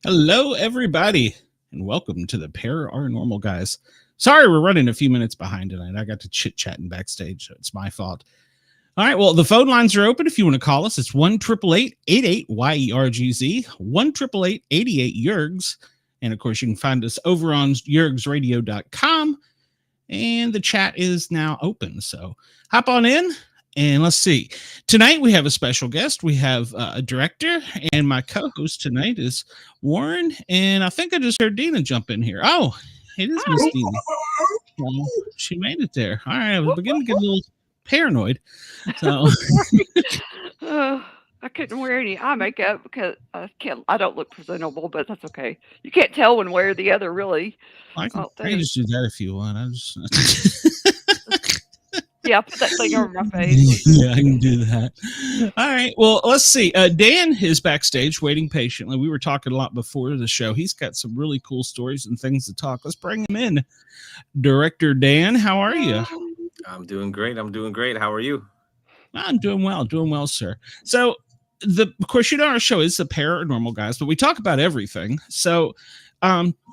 Hello, everybody, and welcome to the Paranormal Guys. Sorry, we're running a few minutes behind tonight. I got to chit-chatting backstage, so it's my fault. All right, well, the phone lines are open if you want to call us. It's 1-888-88-YERGZ, 1-888-88-YERGZ, and, of course, you can find us over on yergsradio.com, and the chat is now open, so hop on in. And let's see. Tonight we have a special guest. We have a director, and my co-host tonight is Warren. And I think I just heard Dina jump in here. Oh, it is Miss Dina. Well, she made it there. All right, I was beginning to get a little paranoid. So I couldn't wear any eye makeup because I don't look presentable, but that's okay. You can't tell one way or the other, really. I can just do that if you want. I just. Yeah, put that thing over my face. Yeah, I can do that. All right. Well, let's see. Dan is backstage waiting patiently. We were talking a lot before the show. He's got some really cool stories and things to talk. Let's bring him in. Director Dan, how are you? I'm doing great. How are you? I'm doing well, sir. So, of course, our show is the Paranormal Guys, but we talk about everything. So,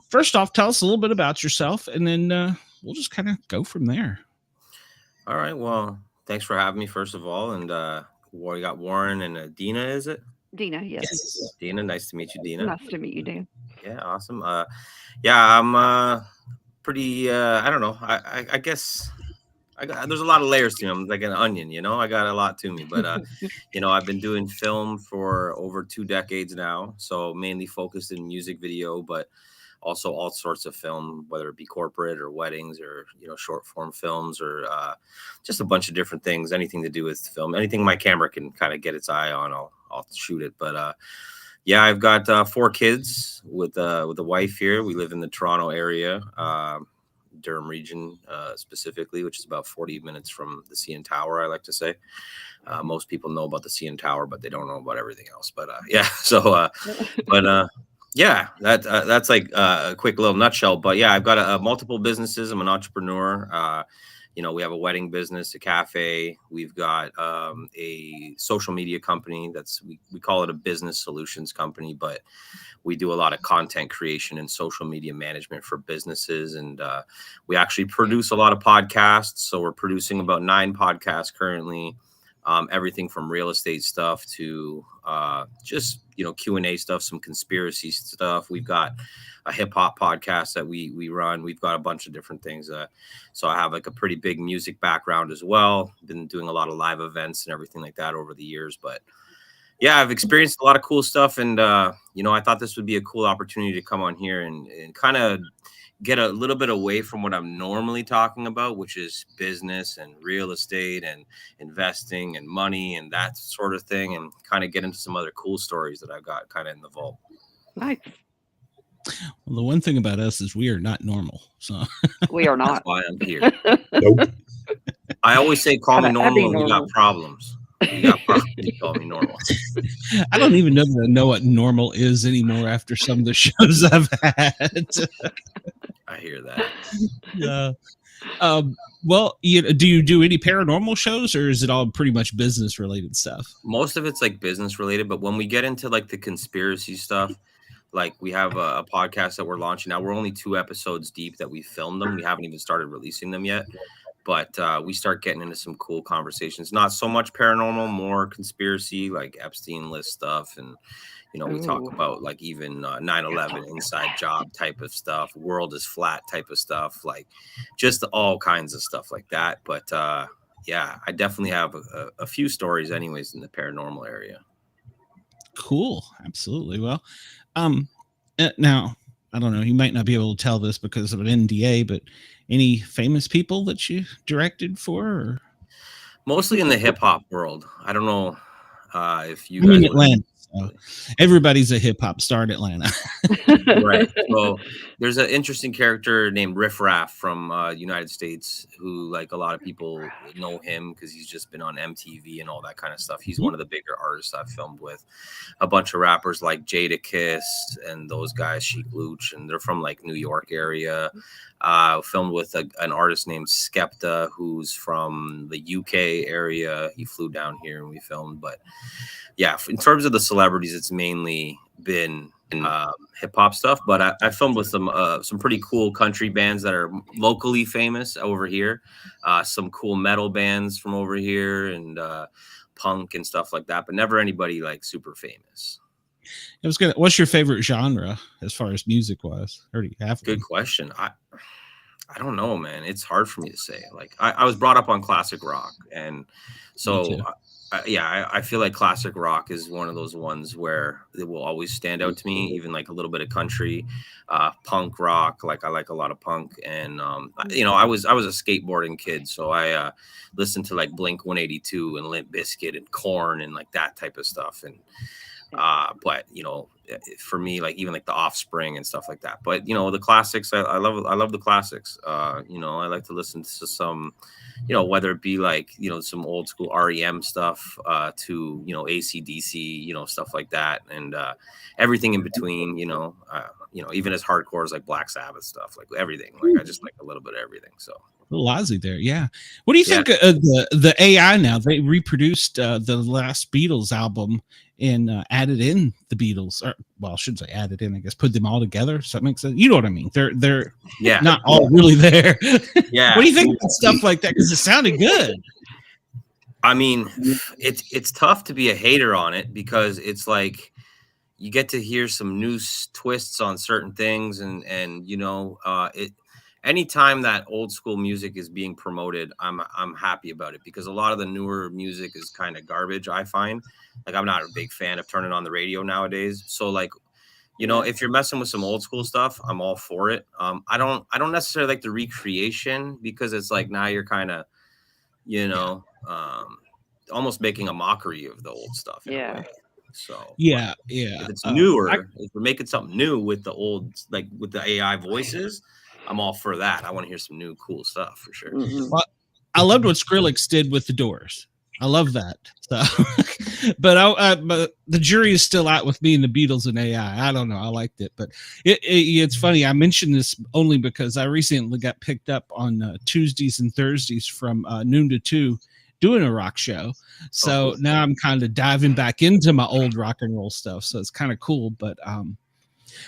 first off, tell us a little bit about yourself, and then we'll just kind of go from there. All right. Well, thanks for having me, first of all. And we got Warren and Dina, is it? Dina, yes. Dina, nice to meet you, Dina. Nice to meet you, Dan. Yeah, awesome. I'm pretty, I don't know. I guess there's a lot of layers to me. I'm like an onion, I got a lot to me. But, I've been doing film for over 2 decades now. So mainly focused in music video, but also all sorts of film, whether it be corporate or weddings or, short form films or just a bunch of different things, anything to do with film, anything my camera can kind of get its eye on, I'll shoot it. But I've got 4 kids with a wife here. We live in the Toronto area, Durham region specifically, which is about 40 minutes from the CN Tower, I like to say. Most people know about the CN Tower, but they don't know about everything else. But that's like a quick little nutshell. But yeah, I've got multiple businesses. I'm an entrepreneur. We have a wedding business, a cafe. We've got a social media company we call it a business solutions company, but we do a lot of content creation and social media management for businesses. And we actually produce a lot of podcasts. So we're producing about 9 podcasts currently. Everything from real estate stuff to just Q&A stuff, some conspiracy stuff. We've got a hip hop podcast that we run. We've got a bunch of different things. So I have like a pretty big music background as well. Been doing a lot of live events and everything like that over the years. But yeah, I've experienced a lot of cool stuff, and I thought this would be a cool opportunity to come on here and kind of get a little bit away from what I'm normally talking about, which is business and real estate and investing and money and that sort of thing, and kind of get into some other cool stories that I've got kind of in the vault. Nice. Well, the one thing about us is we are not normal. So we are not. That's why I'm here. Nope. I always say, call me normal when you got problems. You got problems, you call me normal. I don't even know what normal is anymore after some of the shows I've had. I hear that. Yeah. Well, do you do any paranormal shows, or is it all pretty much business related stuff? Most of it's like business related, but when we get into like the conspiracy stuff, like we have a podcast that we're launching now. We're only 2 episodes deep that we filmed them. We haven't even started releasing them yet, but we start getting into some cool conversations. Not so much paranormal, more conspiracy, like Epstein list stuff, and we talk about like even 9/11 inside job type of stuff, world is flat type of stuff, like just all kinds of stuff like that. But I definitely have a few stories anyways in the paranormal area. Cool. Absolutely. Well, now I don't know, you might not be able to tell this because of an NDA, but any famous people that you directed for? Or? Mostly in the hip hop world. I don't know if you guys. Atlanta. So everybody's a hip hop star in Atlanta. Right. So there's an interesting character named Riff Raff from United States who, like, a lot of people know him because he's just been on MTV and all that kind of stuff. He's one of the bigger artists I've filmed with. A bunch of rappers like Jadakiss and those guys, Chic Luch, and they're from like New York area. Filmed with an artist named Skepta, who's from the UK area. He flew down here and we filmed. But yeah, in terms of the celebrities, it's mainly been hip hop stuff, but I filmed with some pretty cool country bands that are locally famous over here, some cool metal bands from over here, and punk and stuff like that, but never anybody like super famous. I was gonna. What's your favorite genre as far as music wise? Or do you have Good one? question. I don't know, man. It's hard for me to say. Like I was brought up on classic rock, and so I feel like classic rock is one of those ones where it will always stand out to me. Even like a little bit of country, punk rock. Like I like a lot of punk, and I was a skateboarding kid, so I listened to like Blink 182 and Limp Bizkit and Korn and like that type of stuff, and but for me, like even like the Offspring and stuff like that. But the classics, I love the classics. I like to listen to some, whether it be like some old school REM stuff, to AC/DC, stuff like that, and everything in between. Even as hardcore as like Black Sabbath stuff, like everything. Like I just like a little bit of everything. So. Lazy there, yeah. What do you think of the AI now? They reproduced the last Beatles album and added in the Beatles, or well, I shouldn't say added in. I guess put them all together. So that makes sense. You know what I mean? They're not all really there. Yeah. What do you think about stuff like that? Because it sounded good. I mean, it's tough to be a hater on it because it's like you get to hear some new twists on certain things, and it. Anytime that old school music is being promoted, I'm happy about it, because a lot of the newer music is kind of garbage. I find, like, I'm not a big fan of turning on the radio nowadays. So like, if you're messing with some old school stuff, I'm all for it. I don't necessarily like the recreation, because it's like now you're kind of, almost making a mockery of the old stuff in a way. So yeah. If it's newer, if we're making something new with the old, like with the AI voices, I'm all for that. I want to hear some new cool stuff for sure. Mm-hmm. Well, I loved what Skrillex did with the Doors. I love that. So, but the jury is still out with me and the Beatles and AI. I don't know. I liked it, but it's funny. I mentioned this only because I recently got picked up on Tuesdays and Thursdays from noon to 2 doing a rock show. So now I'm kind of diving back into my old rock and roll stuff. So it's kind of cool, but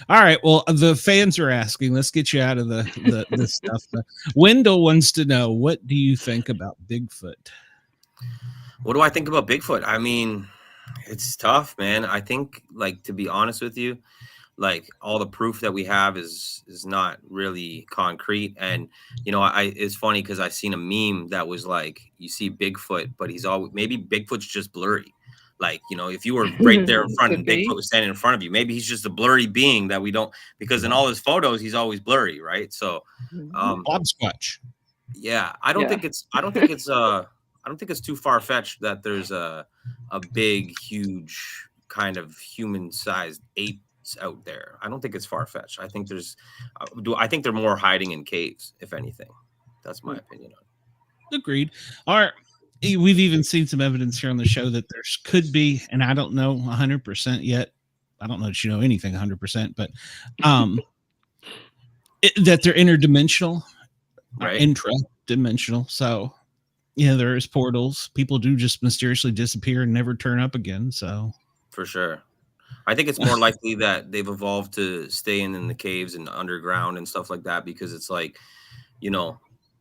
all right. Well, the fans are asking. Let's get you out of the stuff. Wendell wants to know, what do you think about Bigfoot? What do I think about Bigfoot? I mean, it's tough, man. I think, like, to be honest with you, like, all the proof that we have is not really concrete. And it's funny because I seen a meme that was like, you see Bigfoot, but maybe Bigfoot's just blurry. Like, if you were right there in front and Bigfoot was standing in front of you, maybe he's just a blurry being that we don't, because in all his photos, he's always blurry, right? So, Hopscotch. Yeah, I don't think it's too far fetched that there's a big, huge kind of human-sized apes out there. I don't think it's far fetched. I think I think they're more hiding in caves, if anything. That's my opinion on it. Agreed. All right. We've even seen some evidence here on the show that there could be, and I don't know 100% yet. I don't know that you know anything 100%, but that they're interdimensional, right? Intradimensional. So, there is portals. People do just mysteriously disappear and never turn up again. So, for sure. I think it's more likely that they've evolved to stay in the caves and underground and stuff like that, because it's like,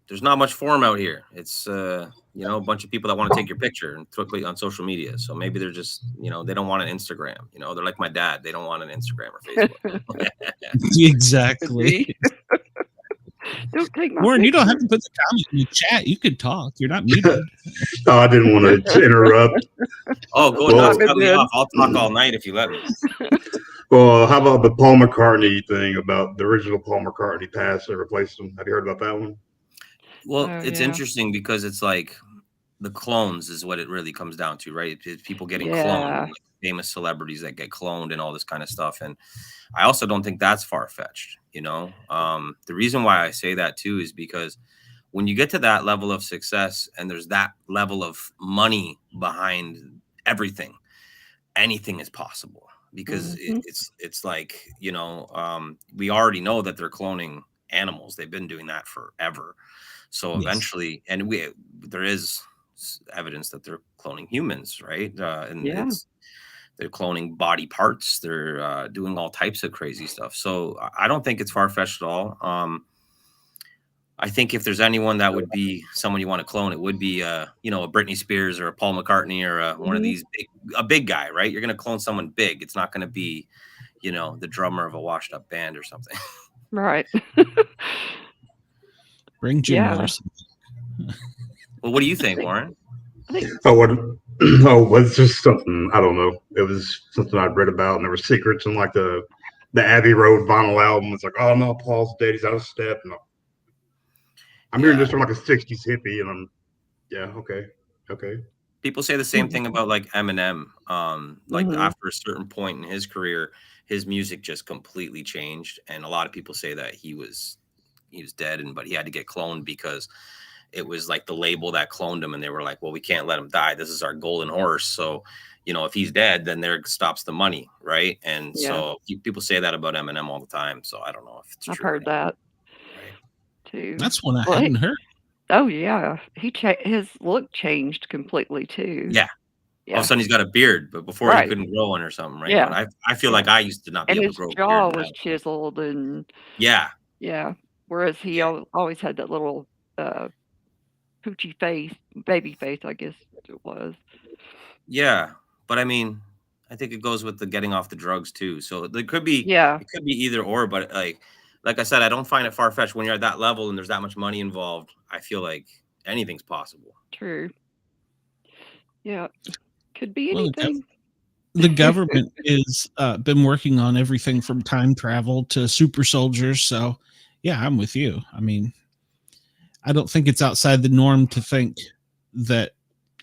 there's not much for them out here. It's a bunch of people that want to take your picture and quickly on social media. So maybe they're just, they don't want an Instagram. They're like my dad. They don't want an Instagram or Facebook. Exactly. Don't take my Warren, you don't have to put the comment in the chat. You could talk. You're not muted. No, I didn't want to interrupt. Oh, go ahead. Cut me off. I'll talk all night if you let me. Well, how about the Paul McCartney thing about the original Paul McCartney passed and replaced him? Have you heard about that one? Well, it's interesting because it's like the clones is what it really comes down to, right? It's people getting cloned, like famous celebrities that get cloned and all this kind of stuff. And I also don't think that's far-fetched, The reason why I say that too is because when you get to that level of success and there's that level of money behind everything, anything is possible, because it's like, we already know that they're cloning animals. They've been doing that forever. So eventually, and there is evidence that they're cloning humans, right? And They're cloning body parts. They're doing all types of crazy stuff. So I don't think it's far-fetched at all. I think if there's anyone that would be someone you want to clone, it would be a Britney Spears or a Paul McCartney or one of these big guy, right? You're going to clone someone big. It's not going to be, the drummer of a washed up band or something. Right. Bring Jim Morrison. Well, what do you think, Warren? Was just something, I don't know. It was something I'd read about, and there were secrets in like the Abbey Road vinyl album. It's like, oh no, Paul's dead. He's out of step. No. I'm hearing this from like a 60s hippie, and okay. People say the same thing about like Eminem. After a certain point in his career, his music just completely changed, and a lot of people say that he was dead, but he had to get cloned because it was like the label that cloned him, and they were like, well, we can't let him die. This is our golden horse. So, if he's dead, then there stops the money, right? And so people say that about Eminem all the time. So I don't know if it's true. I've heard that too. That's one I hadn't heard. Oh yeah, his look changed completely too. Yeah. All of a sudden he's got a beard, but before he couldn't grow one or something, right? Yeah. But I feel like I used to not be able to grow his jaw a beard. was chiseled and yeah. Whereas he always had that little poochy face, baby face, I guess it was. Yeah, but I mean, I think it goes with the getting off the drugs too. So it could be either or, but like I said, I don't find it far-fetched when you're at that level and there's that much money involved. I feel like anything's possible. True. Yeah. Could be anything. The government has been working on everything from time travel to super soldiers. So yeah, I'm with you. I mean, I don't think it's outside the norm to think that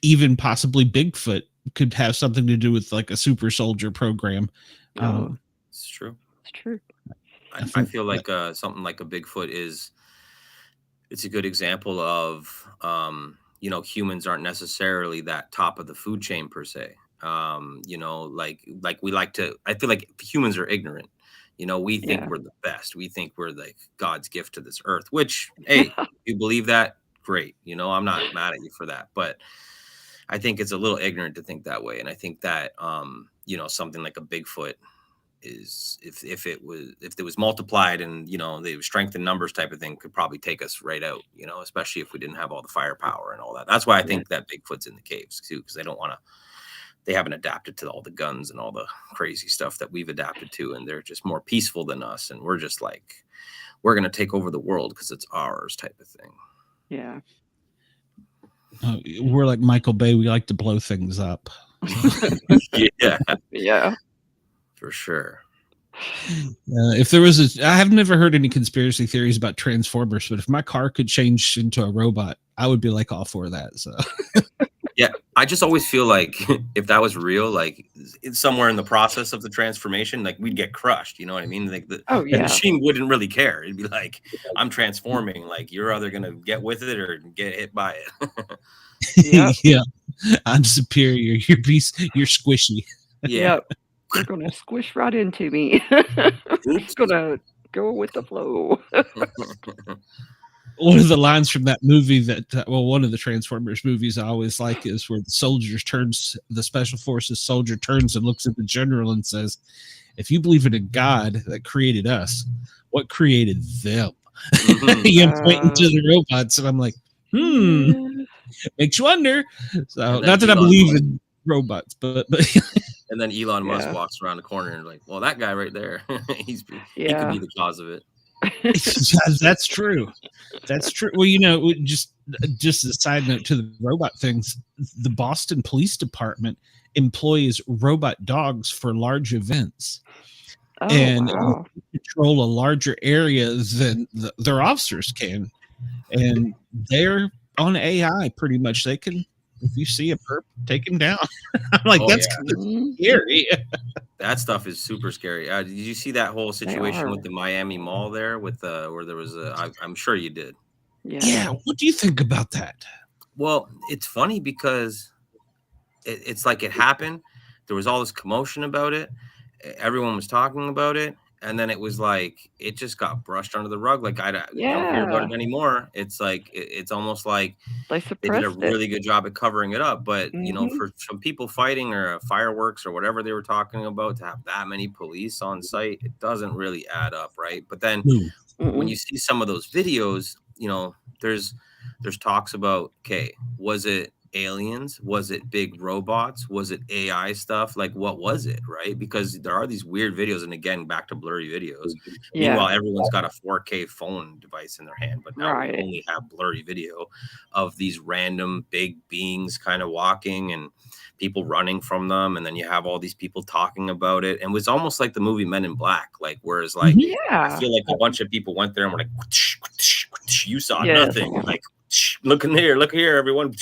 even possibly Bigfoot could have something to do with like a super soldier program. It's true. It's true. I feel like something like a Bigfoot it's a good example of, humans aren't necessarily that top of the food chain per se. Like we like to, I feel like humans are ignorant. We think we're the best. We think we're like God's gift to this earth, which, hey, if you believe that, great. I'm not mad at you for that, but I think it's a little ignorant to think that way. And I think that, something like a Bigfoot is, if it was multiplied and, they were strength in numbers type of thing, could probably take us right out, especially if we didn't have all the firepower and all that. That's why I think that Bigfoot's in the caves too, because they haven't adapted to all the guns and all the crazy stuff that we've adapted to. And they're just more peaceful than us. And we're just like, we're going to take over the world because it's ours type of thing. Yeah. We're like Michael Bay. We like to blow things up. Yeah. For sure. If there was I have never heard any conspiracy theories about Transformers, but if my car could change into a robot, I would be like all for that. So yeah, I just always feel like if that was real, like it's somewhere in the process of the transformation, like we'd get crushed. You know what I mean? Like the machine wouldn't really care. It'd be like, I'm transforming. Like you're either gonna get with it or get hit by it. Yeah, I'm superior. You're squishy. Yeah. You're going to squish right into me. It's going to go with the flow. One of the lines from that movie one of the Transformers movies I always like is where the special forces soldier turns and looks at the general and says, if you believe in a God that created us, what created them? Pointing to the robots. And I'm like, makes you wonder. So not that I believe in robots, but and then Elon Musk walks around the corner and like, well, that guy right there, he could be the cause of it. That's true. That's true. Well, just a side note to the robot things, the Boston Police Department employs robot dogs for large events. And control a larger area than their officers can. And they're on AI pretty much. They can, if you see a perp, take him down. I'm like, that's kind of scary. That stuff is super scary. Did you see that whole situation with the Miami Mall there where there was I'm sure you did. Yeah. What do you think about that? Well, it's funny because it's like it happened. There was all this commotion about it. Everyone was talking about it. and then it was like it just got brushed under the rug. Like I don't hear about it anymore. It's like it's almost like They did a suppressed really good job at covering it up. But it. for some people fighting or fireworks or whatever they were talking about, to have that many police on site, it doesn't really add up, right? But then when you see some of those videos, there's talks about, okay, was it aliens? Was it big robots? Was it AI stuff? Like, what was it, right? Because there are these weird videos, and again, back to blurry videos. Meanwhile, everyone's got a 4K phone device in their hand, but now we only have blurry video of these random big beings kind of walking and people running from them, and then you have all these people talking about it, and it was almost like the movie Men in Black, like whereas like I feel like a bunch of people went there and were like, you saw nothing, like look here, everyone.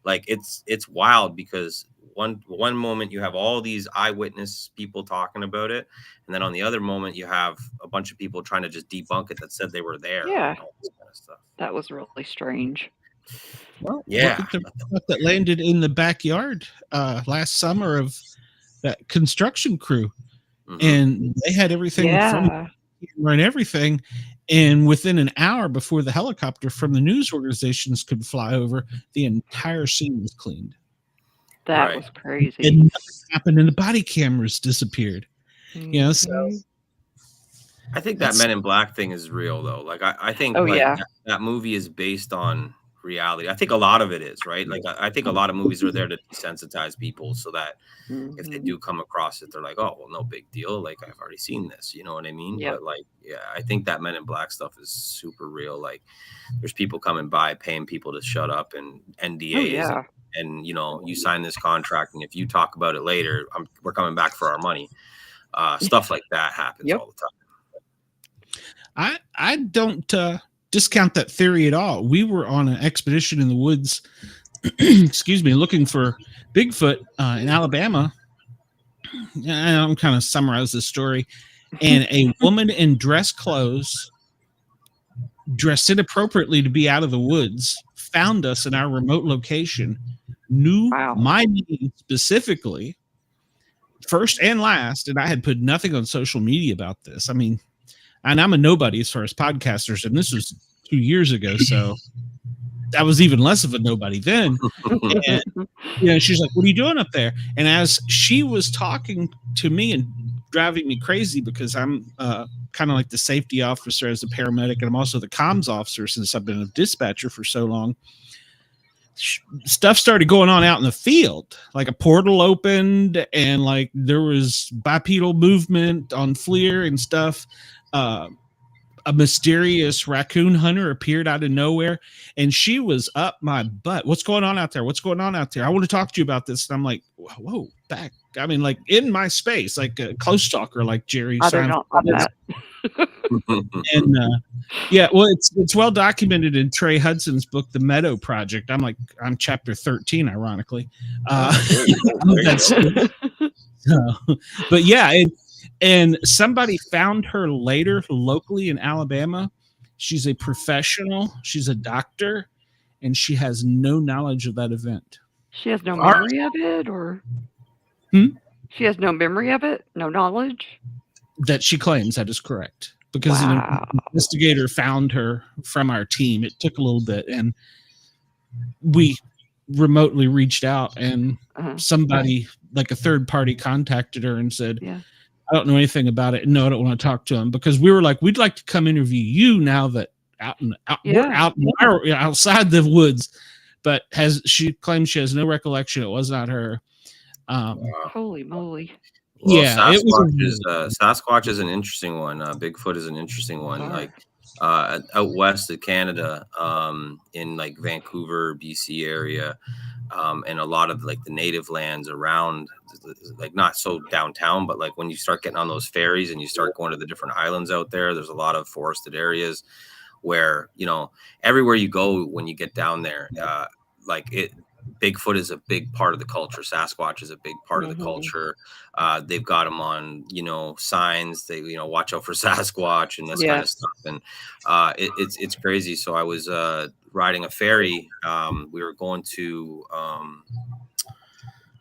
Like it's wild because one moment you have all these eyewitness people talking about it, and then on the other moment you have a bunch of people trying to just debunk it that said they were there. And all this kind of stuff. That was really strange. Well, look at the stuff that landed in the backyard last summer of that construction crew, and they had everything from run everything. And within an hour before the helicopter from the news organizations could fly over, the entire scene was cleaned. That was crazy. And nothing happened, and the body cameras disappeared. So I think that Men in Black thing is real, though. Like I think that movie is based on reality. I think a lot of it is, right? Like I think a lot of movies are there to desensitize people so that if they do come across it, they're like, oh, well, no big deal. Like I've already seen this, you know what I mean? But like, I think that Men in Black stuff is super real. Like there's people coming by paying people to shut up and NDAs and you sign this contract, and if you talk about it later, we're coming back for our money. Stuff like that happens all the time. I don't discount that theory at all. We were on an expedition in the woods, looking for Bigfoot in Alabama. I'm kind of summarize this story. And a woman in dress clothes, dressed inappropriately to be out of the woods, found us in our remote location, knew my name specifically, first and last, and I had put nothing on social media about this. I mean, and I'm a nobody as far as podcasters, and this was 2 years ago, so I was even less of a nobody then. And she's like, "What are you doing up there?" And as she was talking to me and driving me crazy because I'm kind of like the safety officer as a paramedic, and I'm also the comms officer since I've been a dispatcher for so long. Stuff started going on out in the field, like a portal opened and like there was bipedal movement on FLIR and stuff. A mysterious raccoon hunter appeared out of nowhere, and she was up my butt. What's going on out there? What's going on out there? I want to talk to you about this. And I'm like, whoa, back. I mean, like in my space, like a close talker, like Jerry. And well, it's well documented in Trey Hudson's book, The Meadow Project. I'm chapter 13, ironically. But yeah, and somebody found her later locally in Alabama. She's a professional. She's a doctor, and she has no knowledge of that event. She has no memory of it, or she has no memory of it, no knowledge. That she claims that is correct, because an investigator found her from our team. It took a little bit, and we remotely reached out, and somebody like a third party contacted her and said, I don't know anything about it. No, I don't want to talk to him, because we were like, we'd like to come interview you now that we're outside the woods. But she claims she has no recollection. It was not her. Holy moly. Well, Sasquatch is an interesting one. Bigfoot is an interesting one. Like out west of Canada, in like Vancouver, BC area, and a lot of like the native lands around, like not so downtown, but like when you start getting on those ferries and you start going to the different islands out there's a lot of forested areas where, everywhere you go when you get down there, Bigfoot is a big part of the culture. Sasquatch is a big part of the culture. They've got them on, signs. They, watch out for Sasquatch and this kind of stuff. And it's crazy. So I was riding a ferry. We were going to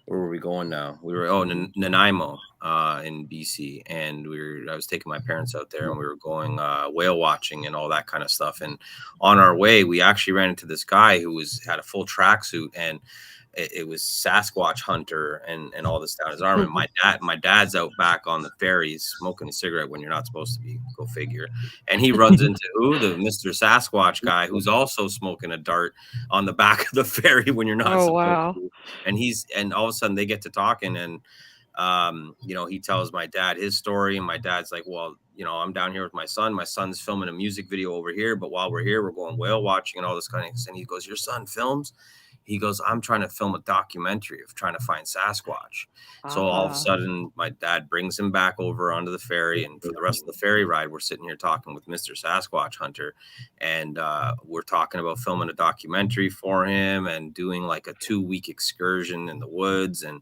where were we going now? We were Nanaimo, in DC, and I was taking my parents out there, and we were going whale watching and all that kind of stuff. And on our way, we actually ran into this guy who had a full tracksuit, and it was Sasquatch hunter and all this down his arm. And my dad's out back on the ferry smoking a cigarette when you're not supposed to be. Go figure. And he runs into the Mr. Sasquatch guy, who's also smoking a dart on the back of the ferry when you're not supposed to. And all of a sudden they get to talking, and he tells my dad his story, and my dad's like, well, I'm down here with my son. My son's filming a music video over here, but while we're here, we're going whale watching and all this kind of thing. And he goes, your son films? He goes, I'm trying to film a documentary of trying to find Sasquatch. So all of a sudden, my dad brings him back over onto the ferry. And for the rest of the ferry ride, we're sitting here talking with Mr. Sasquatch Hunter. And we're talking about filming a documentary for him and doing like a 2-week excursion in the woods. And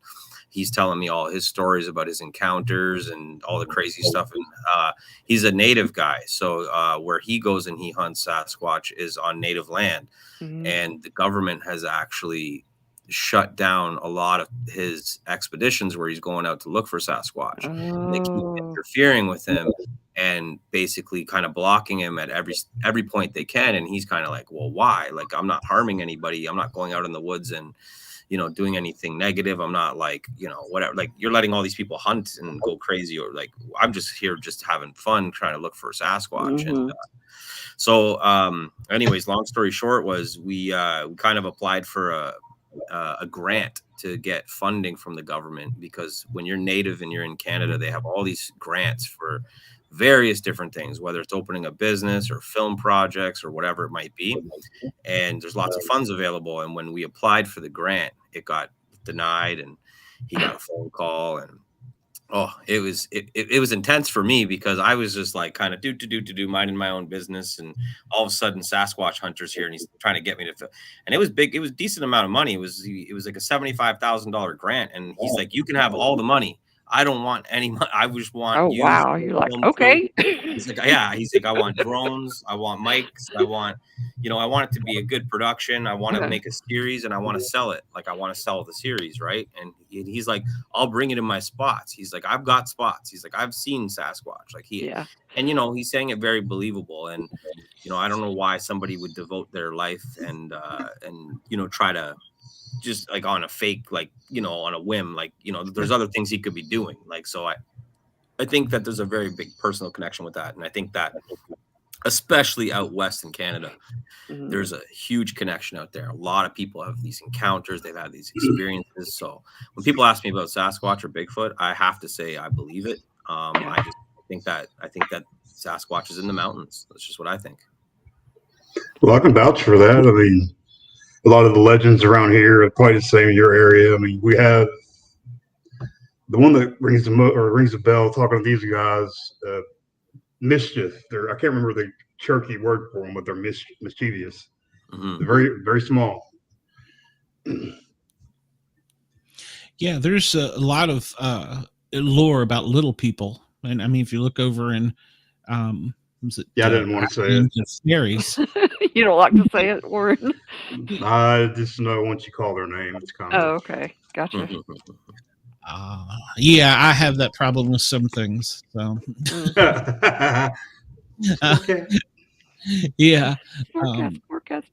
he's telling me all his stories about his encounters and all the crazy stuff. And he's a native guy. So where he goes and he hunts Sasquatch is on native land. Mm-hmm. And the government has actually shut down a lot of his expeditions where he's going out to look for Sasquatch. They keep interfering with him and basically kind of blocking him at every point they can. And he's kind of like, well, why? Like, I'm not harming anybody. I'm not going out in the woods and doing anything negative. I'm not like, whatever, like you're letting all these people hunt and go crazy, or like, I'm just here just having fun trying to look for Sasquatch. Mm-hmm. And so anyways, long story short was we kind of applied for a grant to get funding from the government, because when you're native and you're in Canada, they have all these grants for various different things, whether it's opening a business or film projects or whatever it might be. And there's lots of funds available. And when we applied for the grant, it got denied, and he got a phone call, and it was intense for me, because I was just like kind of do minding my own business, and all of a sudden Sasquatch Hunter's here and he's trying to get me to film. And it was big. It was a decent amount of money. It was like a $75,000 grant, and he's like, you can have all the money. I don't want any money. I just want you. Wow. You're like, okay. He's like, yeah. He's like, I want drones. I want mics. I want it to be a good production. I want to make a series, and I want to sell it. Like, I want to sell the series, right? And he's like, I'll bring it in my spots. He's like, I've got spots. He's like, I've seen Sasquatch. Like and he's saying it very believable. And I don't know why somebody would devote their life and try to just like on a fake, like, on a whim, like, there's other things he could be doing. Like, so I think that there's a very big personal connection with that. And I think that especially out west in Canada, there's a huge connection out there. A lot of people have these encounters. They've had these experiences. So when people ask me about Sasquatch or Bigfoot, I have to say, I believe it. I think that Sasquatch is in the mountains. That's just what I think. Well, I can vouch for that. I mean, a lot of the legends around here are probably the same in your area. I mean, we have the one that rings a bell talking to these guys, Mischief. I can't remember the Cherokee word for them, but they're mischievous. Mm-hmm. They're very, very small. Yeah, there's a lot of lore about little people. And I mean, if you look over in I didn't want to say it. Fairies. You don't like to say it, Warren? I just know once you call their name, it's kind of... Oh, okay. Gotcha. Yeah, I have that problem with some things. So. Okay. Yeah. Sportcat.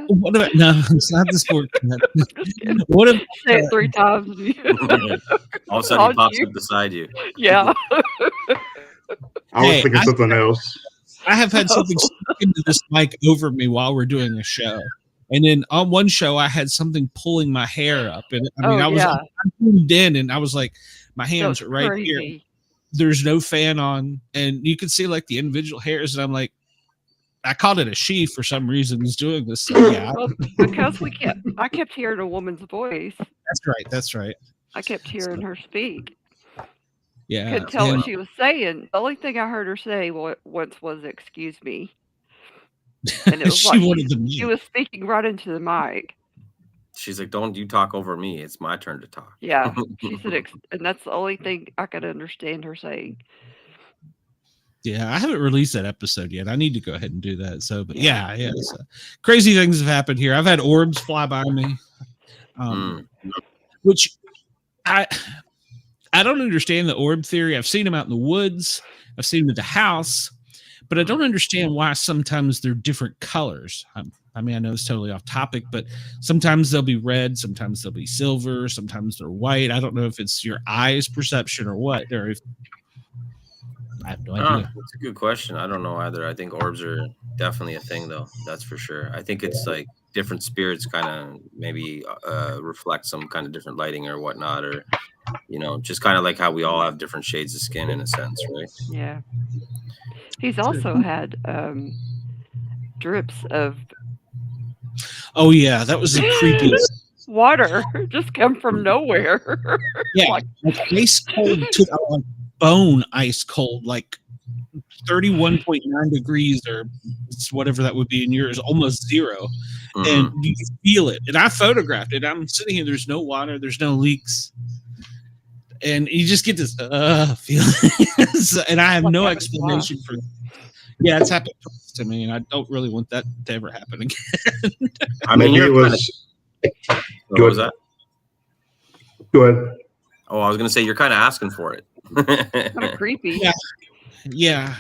What about, no, it's not the Sportcat. What if... Say it 3 times. All of a sudden he pops up beside you. Yeah. I was thinking something else. I have had something stuck into this mic over me while we're doing a show. And then on one show, I had something pulling my hair up. And I mean, I tuned in, and I was like, my hands are right here. There's no fan on. And you can see like the individual hairs. And I'm like, I called it a she for some reason is doing this. So, yeah. Well, because I kept hearing a woman's voice. That's right. I kept hearing her speak. Yeah. Couldn't tell what she was saying. The only thing I heard her say once was, excuse me. And it was she was speaking right into the mic. She's like, don't you talk over me. It's my turn to talk. Yeah. She said, and that's the only thing I could understand her saying. Yeah, I haven't released that episode yet. I need to go ahead and do that. So, but yeah. So, crazy things have happened here. I've had orbs fly by me, which I don't understand the orb theory. I've seen them out in the woods. I've seen them at the house, but I don't understand why sometimes they're different colors. I mean, I know it's totally off topic, but sometimes they'll be red, sometimes they'll be silver, sometimes they're white. I don't know if it's your eyes perception or what, or if I have no idea. That's a good question. I don't know either. I think orbs are definitely a thing, though. That's for sure. I think it's like different spirits kind of maybe reflect some kind of different lighting or whatnot, or just kind of like how we all have different shades of skin in a sense, right? Yeah. He's also had drips of. Oh yeah, that was the creepiest. Water just come from nowhere. Yeah, like ice cold to bone, ice cold, like 31.9 degrees or whatever that would be in yours, almost zero. And you can feel it. And I photographed it. I'm sitting here, there's no water, there's no leaks. And you just get this feeling. And I have no explanation for it. Yeah, it's happened to me, and I don't really want that to ever happen again. I mean, it was. What was that? Go ahead. Oh, I was going to say you're kind of asking for it. Kind of creepy. Yeah.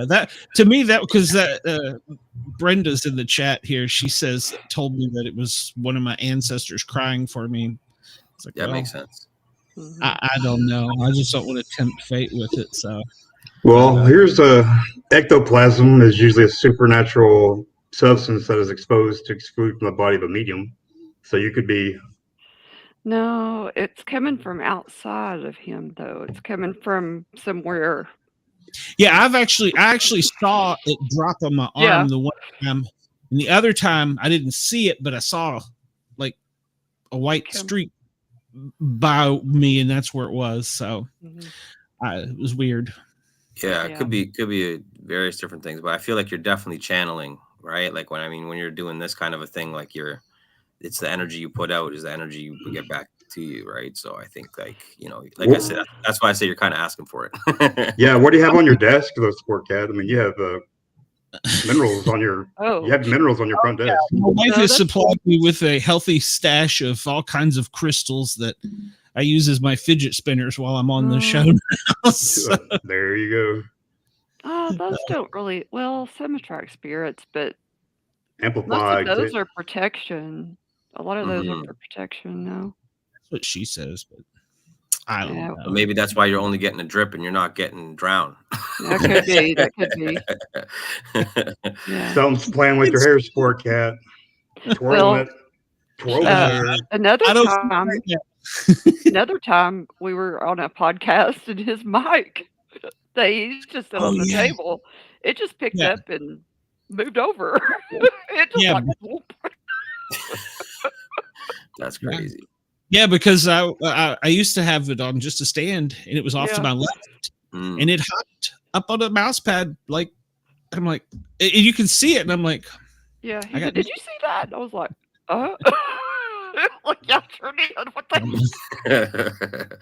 That to me, that because that Brenda's in the chat here. She told me that it was one of my ancestors crying for me. It's like, that makes sense. I don't know. I just don't want to tempt fate with it. So, well, here's ectoplasm is usually a supernatural substance that is exposed to exclude from the body of a medium. So you could be. No, it's coming from outside of him, though. It's coming from somewhere. Yeah, I actually saw it drop on my arm the one time, and the other time I didn't see it, but I saw like a white streak by me, and that's where it was. So it was weird. Yeah, it could be various different things, but I feel like you're definitely channeling, right? Like when you're doing this kind of a thing, like it's the energy you put out is the energy you get back to you, right? So I think like I said, that's why I say you're kind of asking for it. Yeah, what do you have on your desk, though, Sportcat? I mean, you have minerals on your you have minerals on your front desk. My wife has supplied me with a healthy stash of all kinds of crystals that I use as my fidget spinners while I'm on the show now. So. There you go. Oh, those don't really some attract spirits, but amplify. Most of those are protection. A lot of those are for protection, though. That's what she says, but I don't know. Well, maybe that's why you're only getting a drip and you're not getting drowned. That could be. That could be. Yeah. Something's playing with your hair, Sportcat. Twirling it. Another time we were on a podcast and his mic, he's just sitting on the table. It just picked up and moved over. It just like whoop. That's crazy. Yeah, because I used to have it on just a stand, and it was off to my left, and it hopped up on a mouse pad. Like I'm like, and you can see it, and I'm like, yeah. He said, did you see that? And I was like, like, yeah, sure did. What the?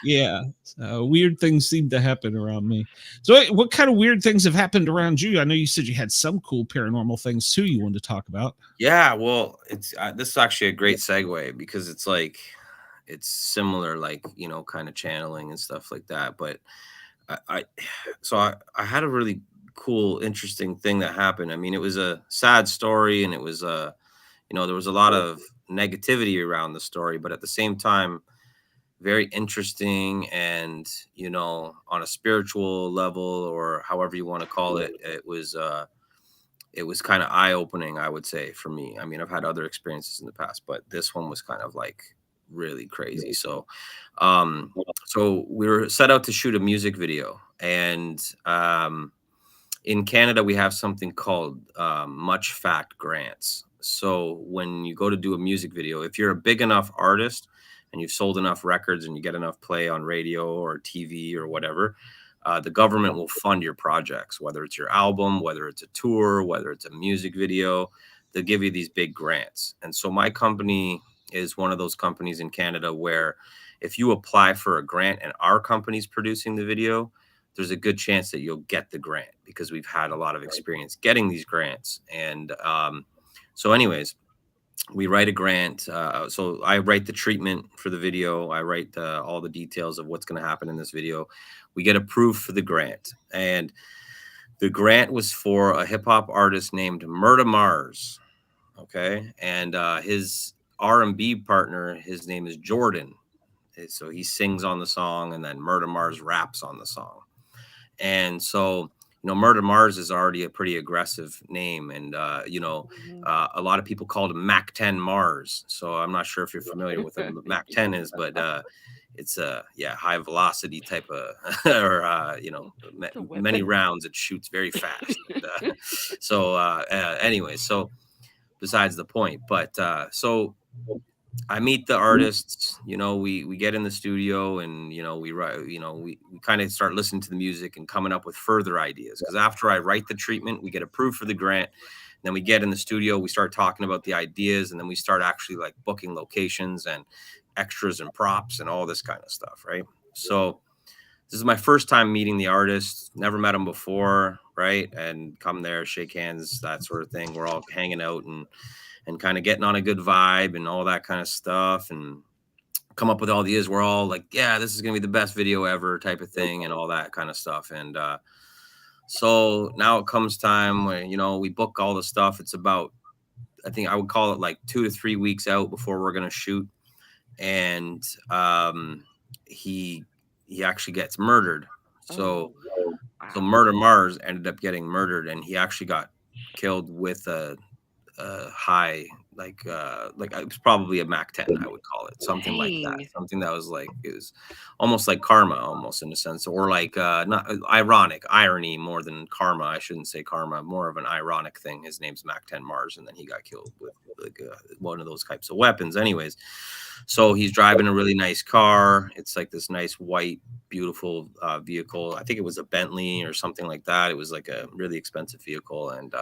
Yeah. So weird things seem to happen around me. So what kind of weird things have happened around you? I know you said you had some cool paranormal things too you wanted to talk about. Yeah, well, it's this is actually a great segue because it's like it's similar, like kind of channeling and stuff like that. But I had a really cool, interesting thing that happened. I mean, it was a sad story, and it was there was a lot of negativity around the story, but at the same time, very interesting. And, on a spiritual level, or however you want to call it, it was kind of eye-opening, I would say, for me. I mean, I've had other experiences in the past, but this one was kind of like really crazy. So, so we were set out to shoot a music video, and, in Canada, we have something called, much fact grants. So when you go to do a music video, if you're a big enough artist and you've sold enough records and you get enough play on radio or TV or whatever, the government will fund your projects, whether it's your album, whether it's a tour, whether it's a music video. They'll give you these big grants. And so my company is one of those companies in Canada where if you apply for a grant and our company's producing the video, there's a good chance that you'll get the grant because we've had a lot of experience getting these grants. And so anyways, we write a grant. So I write the treatment for the video. I write all the details of what's going to happen in this video. We get approved for the grant, and the grant was for a hip hop artist named Murda Mars. Okay, and his R&B partner, his name is Jordan. So he sings on the song, and then Murda Mars raps on the song. And so, Murda Mars is already a pretty aggressive name. And, a lot of people called him Mac 10 Mars. So I'm not sure if you're familiar with what Mac 10 is, but it's a high velocity type of, or, many rounds. It shoots very fast. And, anyway, so besides the point, but so I meet the artists, we get in the studio, and, we write, we kind of start listening to the music and coming up with further ideas. Because after I write the treatment, we get approved for the grant. Then we get in the studio, we start talking about the ideas, and then we start actually like booking locations and extras and props and all this kind of stuff. Right. So this is my first time meeting the artist. Never met him before. Right. And come there, shake hands, that sort of thing. We're all hanging out and kind of getting on a good vibe and all that kind of stuff, and come up with all the ideas. We're all like, yeah, this is going to be the best video ever type of thing, and all that kind of stuff. And so now it comes time when, we book all the stuff. It's about, I think I would call it like 2 to 3 weeks out before we're going to shoot. And he actually gets murdered. So Murda Mars ended up getting murdered, and he actually got killed with a high, like it was probably a Mac 10, I would call it, something like that. Something that was like, it was almost like karma, almost in a sense, or like not irony more than karma. I shouldn't say karma, more of an ironic thing. His name's Mac 10 Mars, and then he got killed with like one of those types of weapons. Anyways, so he's driving a really nice car. It's like this nice white, beautiful vehicle. I think it was a Bentley or something like that. It was like a really expensive vehicle, and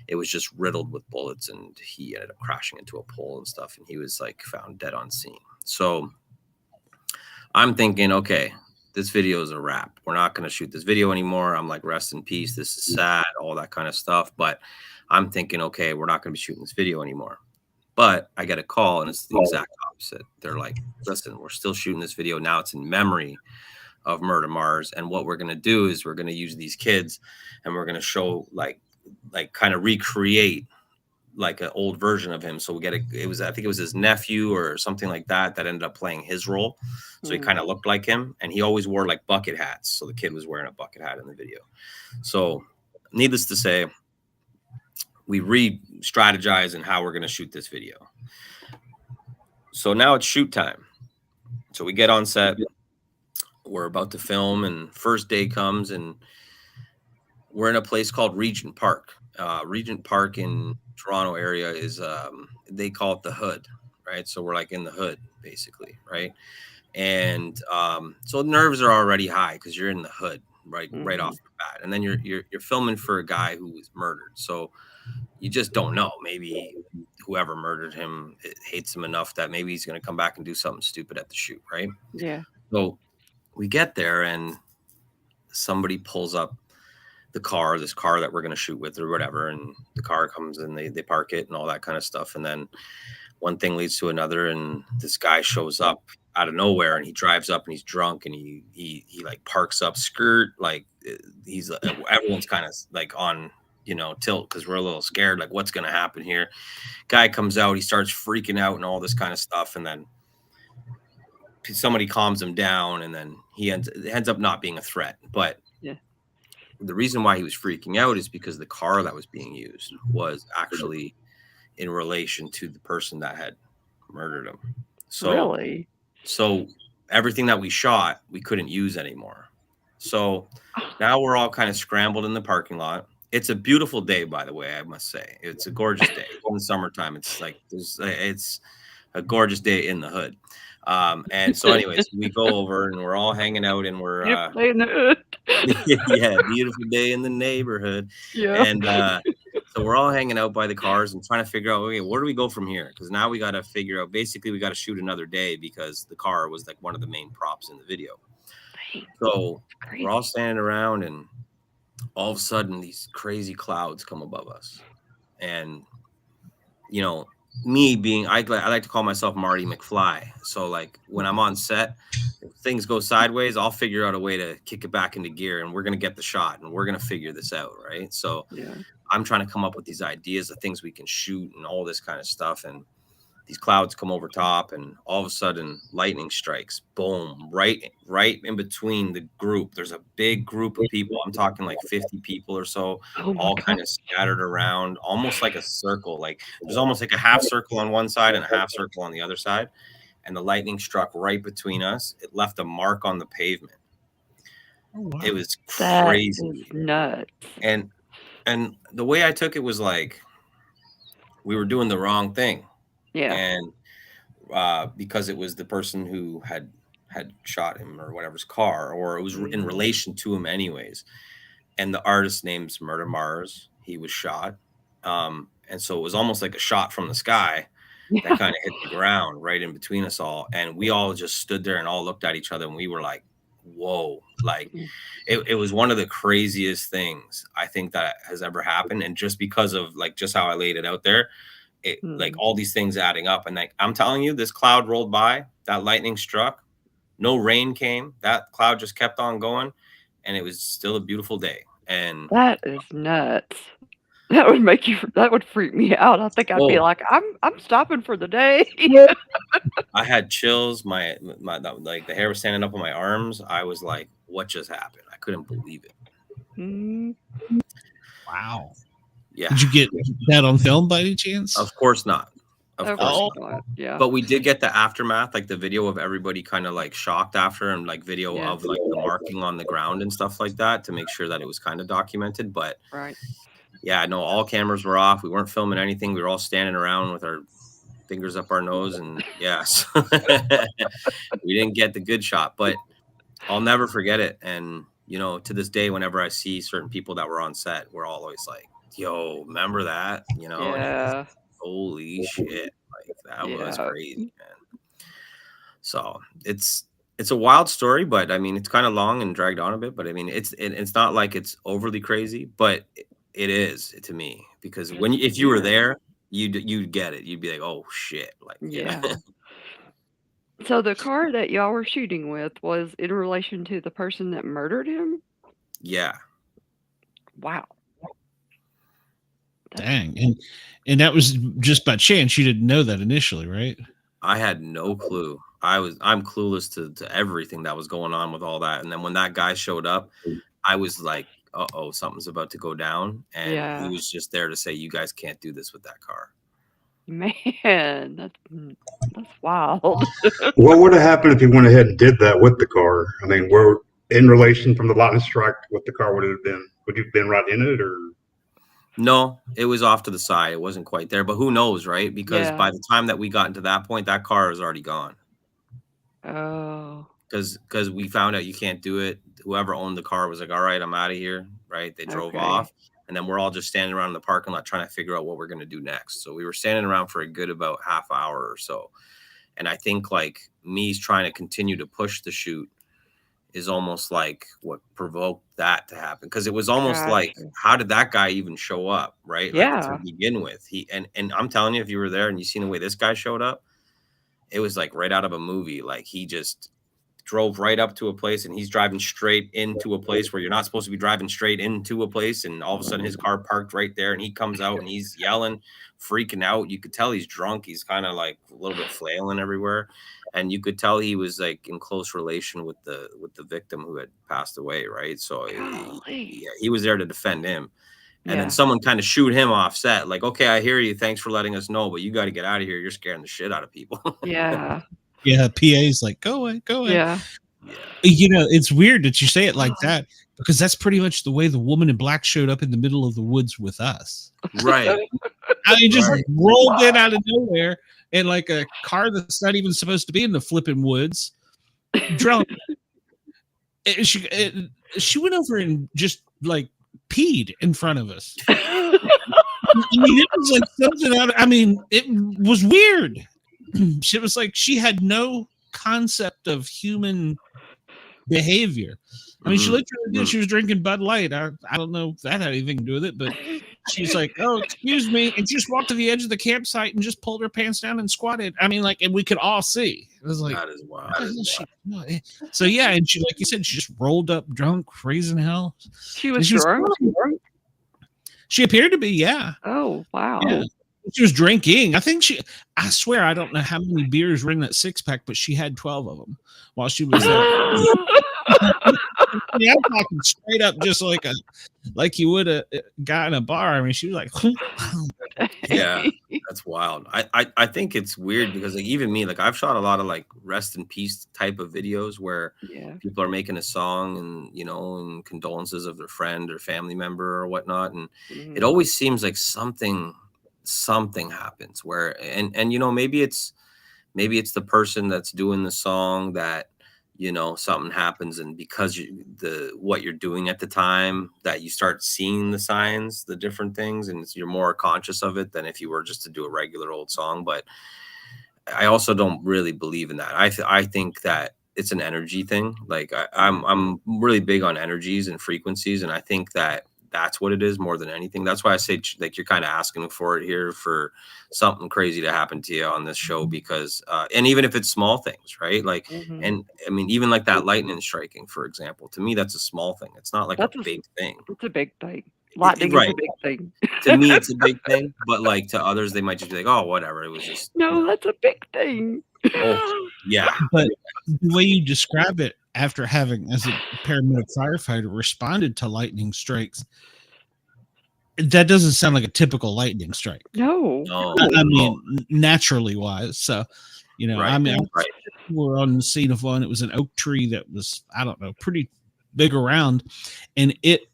it was just riddled with bullets, and he ended up crashing into a pole and stuff. And he was like found dead on scene. So I'm thinking, okay, this video is a wrap. We're not going to shoot this video anymore. I'm like, rest in peace. This is sad, all that kind of stuff. But I'm thinking, okay, we're not going to be shooting this video anymore. But I get a call, and it's the exact opposite. They're like, listen, we're still shooting this video. Now it's in memory of Murda Mars. And what we're going to do is we're going to use these kids, and we're going to show like kind of recreate like an old version of him. So we get I think it was his nephew or something like that ended up playing his role. So he kind of looked like him, and he always wore like bucket hats. So the kid was wearing a bucket hat in the video. So needless to say, we re-strategize in how we're going to shoot this video. So now it's shoot time. So we get on set, we're about to film, and first day comes, and we're in a place called Regent Park. Regent Park in Toronto area is, they call it the hood, right? So we're like in the hood, basically, right? And so nerves are already high because you're in the hood, right off the bat. And then you're filming for a guy who was murdered. So you just don't know. Maybe whoever murdered him hates him enough that maybe he's going to come back and do something stupid at the shoot, right? Yeah. So we get there, and somebody pulls up this car that we're going to shoot with or whatever. And the car comes, and they park it and all that kind of stuff. And then one thing leads to another, and this guy shows up out of nowhere, and he drives up, and he's drunk, and he like parks up skirt. Like he's everyone's kind of like on, tilt, because we're a little scared, like what's going to happen here. Guy comes out, he starts freaking out and all this kind of stuff. And then somebody calms him down, and then he ends up not being a threat. But the reason why he was freaking out is because the car that was being used was actually in relation to the person that had murdered him. So, really? So everything that we shot, we couldn't use anymore. So now we're all kind of scrambled in the parking lot. It's a beautiful day, by the way, I must say. It's a gorgeous day. In the summertime, it's like it's a gorgeous day in the hood. And so anyways, we go over, and we're all hanging out, and we're in the hood. yeah, beautiful day in the neighborhood. Yeah. And so we're all hanging out by the cars and trying to figure out, okay, where do we go from here? Because now we got to figure out, basically we got to shoot another day, because the car was like one of the main props in the video. So we're all standing around, and all of a sudden these crazy clouds come above us, and me being, I like to call myself Marty McFly. So like when I'm on set, if things go sideways, I'll figure out a way to kick it back into gear, and we're going to get the shot, and we're going to figure this out. Right. So I'm trying to come up with these ideas of things we can shoot and all this kind of stuff. And these clouds come over top, and all of a sudden lightning strikes, boom, right in between the group. There's a big group of people. I'm talking like 50 people or so, all kind of scattered around, almost like a circle. Like there's almost like a half circle on one side and a half circle on the other side. And the lightning struck right between us. It left a mark on the pavement. Oh, wow. It was crazy. That is nuts. And the way I took it was like we were doing the wrong thing. Yeah. And because it was the person who had shot him or whatever's car, or it was in relation to him anyways. And the artist's name's Murder Mars. He was shot. And so it was almost like a shot from the sky that kind of hit the ground right in between us all. And we all just stood there and all looked at each other, and we were like, whoa, like it was one of the craziest things I think that has ever happened. And just because of like just how I laid it out there, like all these things adding up. And like I'm telling you, this cloud rolled by, that lightning struck, no rain came, that cloud just kept on going, and it was still a beautiful day. And that is nuts. That would freak me out. I think I'd be like, I'm stopping for the day. I had chills. My like the hair was standing up on my arms. I was like, what just happened? I couldn't believe it. Wow. Yeah. Did you get that on film by any chance? Of course not. Of course not. Yeah. But we did get the aftermath, like the video of everybody kind of like shocked after, and like video of like the marking on the ground and stuff like that to make sure that it was kind of documented. But yeah, no, all cameras were off. We weren't filming anything. We were all standing around with our fingers up our nose, and we didn't get the good shot, but I'll never forget it. And you know, to this day, whenever I see certain people that were on set, we're always like, yo, remember that? You know, yeah. Holy shit. Like that was crazy, man. So it's a wild story, but I mean, it's kind of long and dragged on a bit, but I mean, it's not like it's overly crazy, but it is to me, because if you were there, you'd get it. You'd be like, oh shit. Like, yeah. So the car that y'all were shooting with was in relation to the person that murdered him? Yeah. Wow. Dang. And that was just by chance. You didn't know that initially, right? I had no clue. I'm clueless to everything that was going on with all that. And then when that guy showed up, I was like, uh-oh, something's about to go down. And he was just there to say, you guys can't do this with that car. Man, that's wild. What would have happened if he went ahead and did that with the car? I mean, where in relation from the lightning strike, what the car would have been? Would you have been right in it, or? No, it was off to the side. It wasn't quite there, but who knows, right? Because by the time that we got into that point, that car was already gone. Oh. Because we found out you can't do it. Whoever owned the car was like, all right, I'm out of here, right? They drove off. And then we're all just standing around in the parking lot trying to figure out what we're going to do next. So we were standing around for a good about half hour or so. And I think like me trying to continue to push the shoot is almost like what provoked that to happen. Because it was almost like, how did that guy even show up, right? Yeah. Like, to begin with. And I'm telling you, if you were there and you seen the way this guy showed up, it was like right out of a movie. Like he just drove right up to a place, and he's driving straight into a place where you're not supposed to be driving straight into a place. And all of a sudden his car parked right there, and he comes out and he's yelling, freaking out. You could tell he's drunk. He's kind of like a little bit flailing everywhere. And you could tell he was like in close relation with the victim who had passed away. Right. So he was there to defend him. And then someone kind of shoot him off set. Like, okay, I hear you. Thanks for letting us know, but you got to get out of here. You're scaring the shit out of people. Yeah. Yeah, PA's like, go away. Yeah. You know, it's weird that you say it like that, because that's pretty much the way the woman in black showed up in the middle of the woods with us. Right. I mean, just rolled in out of nowhere in like a car that's not even supposed to be in the flipping woods. Drunk. She went over and just like peed in front of us. I mean, it was like something it was weird. She was like, she had no concept of human behavior. I mean, she literally did. She was drinking Bud Light. I don't know if that had anything to do with it, but she's like, "Oh, excuse me," and she just walked to the edge of the campsite and just pulled her pants down and squatted. I mean, like, and we could all see. It was like, that is wild. So yeah, and she, like you said, she just rolled up drunk, raising hell. She was drunk. She appeared to be, yeah. Oh wow. Yeah. She was drinking. I swear, I don't know how many beers were in that 6-pack, but she had 12 of them while she was there. Yeah, I'm talking straight up, just like you would a guy in a bar. I mean, she was like, yeah, that's wild. I think it's weird because like even me, like I've shot a lot of like rest in peace type of videos where people are making a song and and condolences of their friend or family member or whatnot, and it always seems like something happens where and maybe it's the person that's doing the song that something happens, and because what you're doing at the time that you start seeing the signs, the different things, and you're more conscious of it than if you were just to do a regular old song. But I also don't really believe in that. I think that it's an energy thing. Like I'm really big on energies and frequencies, and I think that's what it is more than anything. That's why I say like you're kind of asking for it here for something crazy to happen to you on this show, because and even if it's small things, right? Like and I mean even like that lightning striking, for example, to me that's a small thing. It's not like a big thing. It's a big thing. Lightning is a big thing. To me it's a big thing, but like to others they might just be like, oh whatever, it was just that's a big thing. Oh yeah. But the way you describe it, after having, as a paramedic firefighter, responded to lightning strikes, that doesn't sound like a typical lightning strike. No. I mean, naturally wise. So, I mean, we're on the scene of one. It was an oak tree that was, I don't know, pretty big around, and it,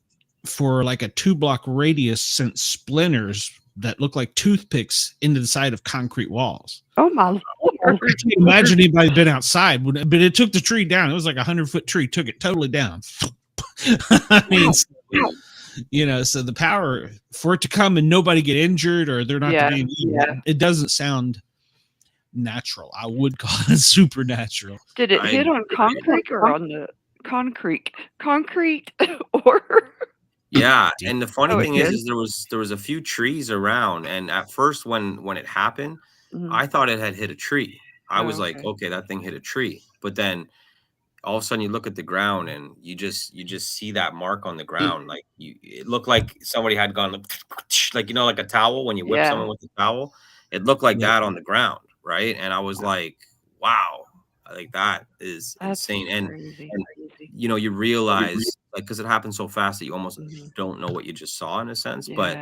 for like a 2-block radius, sent splinters that looked like toothpicks into the side of concrete walls. Oh my Lord. I can't imagine anybody been outside, but it took the tree down. It was like 100-foot tree, took it totally down. I mean, so the power for it to come and nobody get injured or they're not being, it doesn't sound natural. I would call it supernatural. Did it hit on concrete or on the concrete or? Yeah, and the funny thing is there was a few trees around, and at first when it happened, I thought it had hit a tree. I was like, okay, that thing hit a tree. But then all of a sudden you look at the ground and you just see that mark on the ground. Like it looked like somebody had gone like like a towel when you whip someone with a towel. It looked like that on the ground, right? And I was like, wow, like that is insane. And you realize, like, because it happened so fast that you almost don't know what you just saw in a sense, but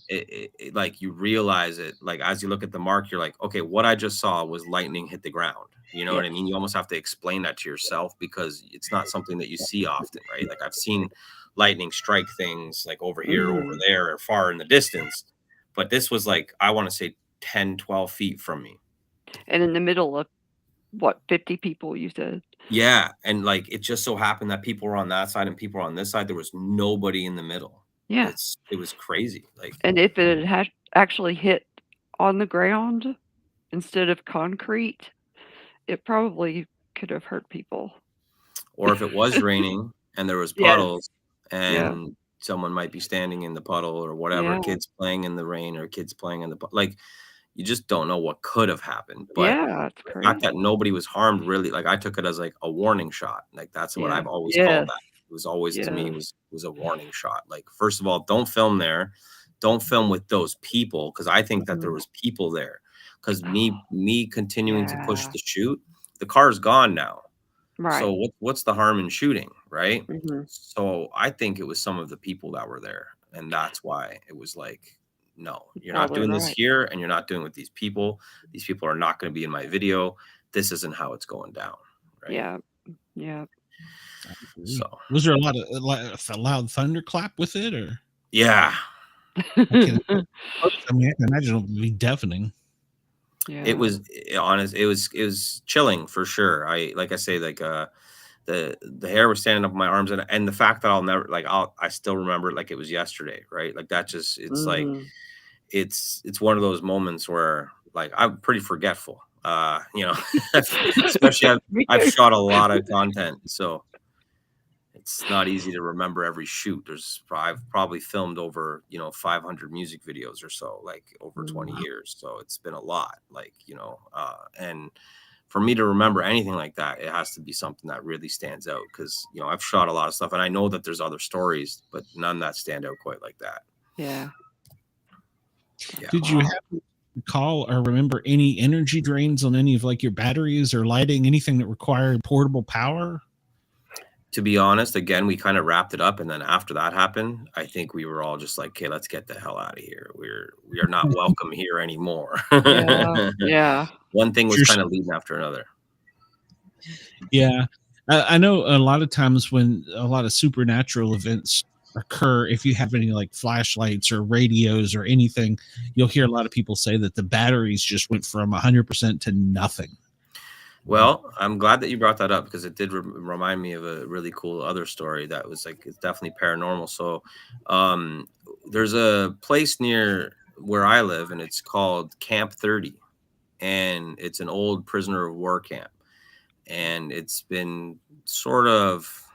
it like you realize it, like as you look at the mark, you're like, okay, what I just saw was lightning hit the ground. You know what I mean? You almost have to explain that to yourself because it's not something that you see often, right? Like I've seen lightning strike things like over here, over there, or far in the distance, but this was like, I want to say 10, 12 feet from me. And in the middle of what, 50 people, you said? Yeah, and like it just so happened that people were on that side and people were on this side. There was nobody in the middle. Yeah, it was crazy. Like, and if it had actually hit on the ground instead of concrete, it probably could have hurt people. Or if it was raining and there was puddles and someone might be standing in the puddle or whatever, kids playing in the rain or kids playing in the like. You just don't know what could have happened. But the fact that nobody was harmed, really, like I took it as like a warning shot. Like that's what I've always called that. It was always to me was a warning shot. Like, first of all, don't film there. Don't film with those people, because I think that there was people there. Because me continuing to push the shoot, the car's gone now. Right. So what's the harm in shooting, right? So I think it was some of the people that were there, and that's why it was like, no, you're not doing this here, and you're not doing with these people. These people are not going to be in my video. This isn't how it's going down. Right? Yeah. So was there a loud thunderclap with it, or? Yeah. I can imagine it would be deafening. Yeah. It was honest. It was chilling for sure. I say the hair was standing up on my arms, and the fact that I'll never I still remember it like it was yesterday, right? Like that just like it's one of those moments where like I'm pretty forgetful, especially I've shot a lot of content, so it's not easy to remember every shoot. I've probably filmed over, 500 music videos or so, like over 20 years. So it's been a lot, like, and for me to remember anything like that, it has to be something that really stands out. Cause I've shot a lot of stuff and I know that there's other stories, but none that stand out quite like that. Yeah. Did you have to recall or remember any energy drains on any of like your batteries or lighting, anything that required portable power? To be honest, again, we kind of wrapped it up. And then after that happened, I think we were all just like, okay, let's get the hell out of here. We are not welcome here anymore. Yeah. One thing was kind of leading after another. Yeah. I know a lot of times when a lot of supernatural events occur, if you have any like flashlights or radios or anything, you'll hear a lot of people say that the batteries just went from 100% to nothing. Well, I'm glad that you brought that up because it did remind me of a really cool other story that was like, it's definitely paranormal. So there's a place near where I live and it's called Camp 30 and it's an old prisoner of war camp. And it's been sort of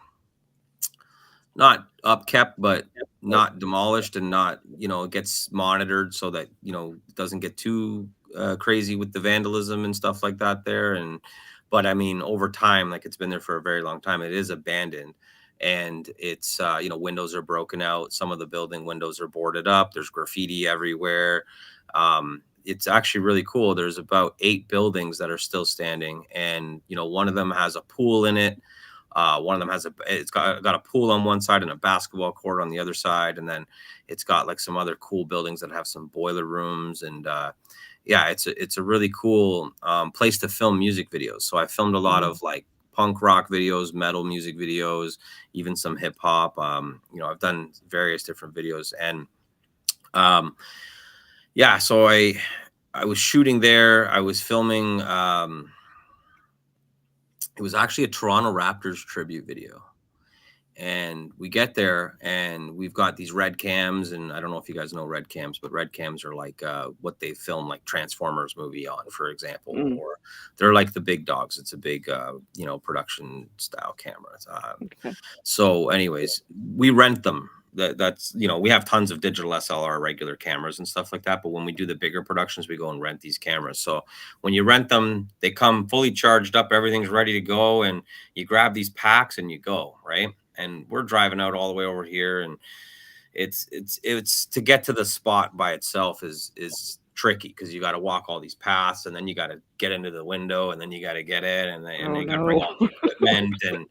not upkept, but not demolished and not, it gets monitored so that, it doesn't get too crazy with the vandalism and stuff like that there. But I mean, over time, like it's been there for a very long time, it is abandoned and it's, windows are broken out. Some of the building windows are boarded up. There's graffiti everywhere. It's actually really cool. There's about 8 buildings that are still standing and, one of them has a pool in it. One of them it's got a pool on one side and a basketball court on the other side. And then it's got like some other cool buildings that have some boiler rooms. And it's a really cool place to film music videos. So I filmed a lot of like punk rock videos, metal music videos, even some hip hop. I've done various different videos. And so I was shooting there. I was filming it was actually a Toronto Raptors tribute video. And we get there and we've got these red cams. And I don't know if you guys know red cams, but red cams are like what they film like Transformers movie on, for example, or they're like the big dogs. It's a big, production style camera. So anyways, we rent them. That's we have tons of digital SLR regular cameras and stuff like that, but when we do the bigger productions we go and rent these cameras. So when you rent them, they come fully charged up, everything's ready to go, and you grab these packs and you go, right? And we're driving out all the way over here, and it's to get to the spot by itself is tricky because you got to walk all these paths and then you got to get into the window and then you got to get in and then you got to bring all the equipment and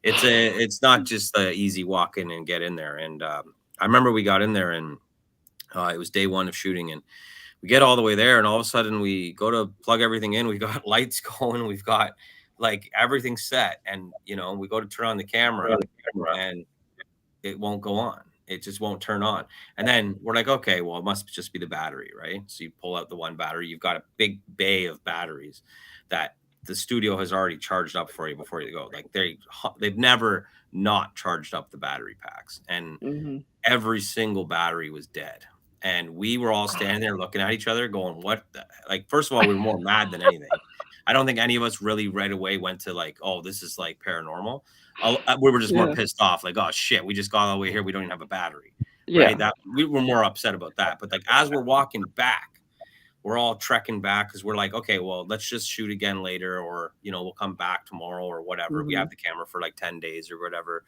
it's not just an easy walk in and get in there. And I remember we got in there and it was day 1 of shooting and we get all the way there and all of a sudden we go to plug everything in. We've got lights going. We've got like everything set and, we go to turn on the camera and it won't go on. It just won't turn on. And then we're like, okay, well, it must just be the battery, right? So you pull out the one battery. You've got a big bay of batteries that the studio has already charged up for you before you go. Like they've never not charged up the battery packs. And every single battery was dead. And we were all standing there looking at each other going, what the, like, first of all, we were more mad than anything. I don't think any of us really right away went to like, oh, this is like paranormal. We were just more pissed off. Like, oh shit, we just got all the way here. We don't even have a battery. Yeah. Right? That we were more upset about that. But like, as we're walking back, we're all trekking back because we're like, okay, well, let's just shoot again later, or we'll come back tomorrow or whatever. We have the camera for like 10 days or whatever.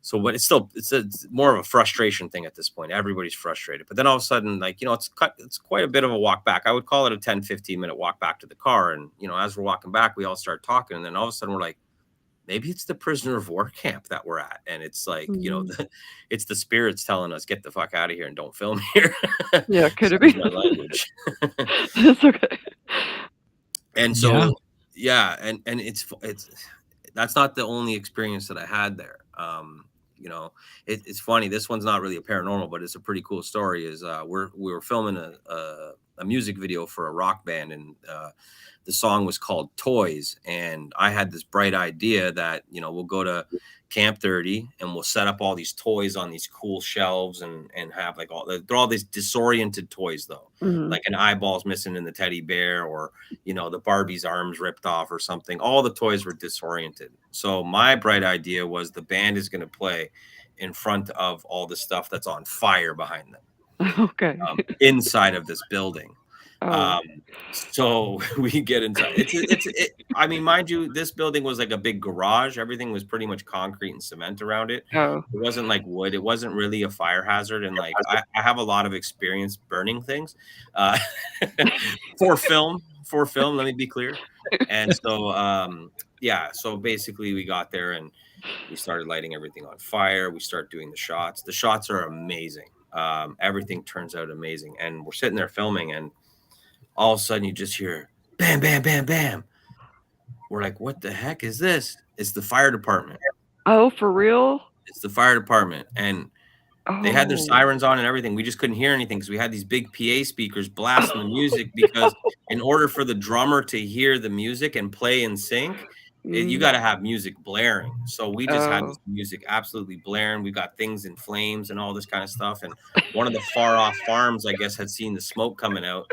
So, but it's more of a frustration thing at this point. Everybody's frustrated. But then all of a sudden, like, it's quite a bit of a walk back. I would call it a 10, 15 minute walk back to the car. And, as we're walking back, we all start talking. And then all of a sudden we're like, maybe it's the prisoner of war camp that we're at. And it's like, it's the spirits telling us, get the fuck out of here and don't film here. Yeah, could it be? My language. It's okay. And so, and it's that's not the only experience that I had there. It's funny. This one's not really a paranormal, but it's a pretty cool story. We were filming a music video for a rock band in the song was called Toys. And I had this bright idea that, we'll go to Camp 30 and we'll set up all these toys on these cool shelves and have like they're all these disoriented toys though, like an eyeball's missing in the teddy bear, or the Barbie's arms ripped off or something. All the toys were disoriented. So my bright idea was the band is going to play in front of all the stuff that's on fire behind them. Okay. Inside of this building. Oh. So we get inside. I mean, mind you, this building was like a big garage. Everything was pretty much concrete and cement around it. Oh. It wasn't like wood. It wasn't really a fire hazard. And like, I have a lot of experience burning things for film, let me be clear. And so, so basically we got there and we started lighting everything on fire. We start doing the shots. The shots are amazing. Everything turns out amazing. And we're sitting there filming, and all of a sudden you just hear bam, bam, bam, bam. We're like, what the heck is this? It's the fire department. Oh, for real? It's the fire department. And they had their sirens on and everything. We just couldn't hear anything because we had these big PA speakers blasting the music, because in order for the drummer to hear the music and play in sync, you got to have music blaring. So we just had this music absolutely blaring. We got things in flames and all this kind of stuff. And one of the far off farms, I guess, had seen the smoke coming out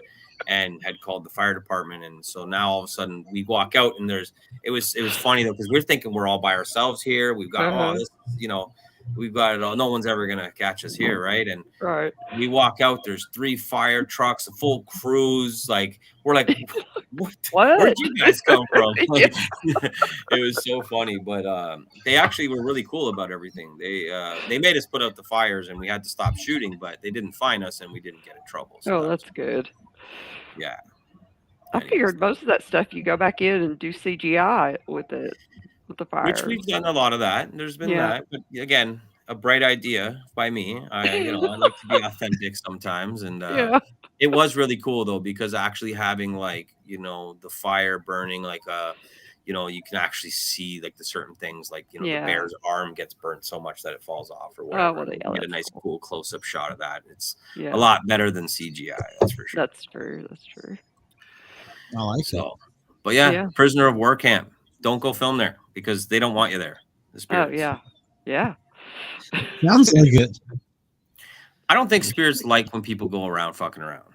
and had called the fire department. And so now all of a sudden we walk out, and it was funny though, because we're thinking we're all by ourselves here. We've got all this, we've got it all. No one's ever going to catch us here. Right. And we walk out, there's 3 fire trucks, a full crews. Like, we're like, what? Where'd you guys come from? Like, it was so funny, but they actually were really cool about everything. They made us put out the fires, and we had to stop shooting, but they didn't fine us and we didn't get in trouble. So that's good. Yeah. I figured most of that stuff you go back in and do CGI with the fire. Which we've done a lot of that. There's been that, but again, a bright idea by me. I like to be authentic sometimes, and it was really cool though, because actually having like the fire burning, like you can actually see like the certain things, like the bear's arm gets burnt so much that it falls off or whatever. You get a nice cool close-up shot of that. It's a lot better than CGI, that's for sure. That's true. I like it. But prisoner of war camp, don't go film there because they don't want you there. Yeah. Sounds like it. I don't think spirits like when people go around fucking around.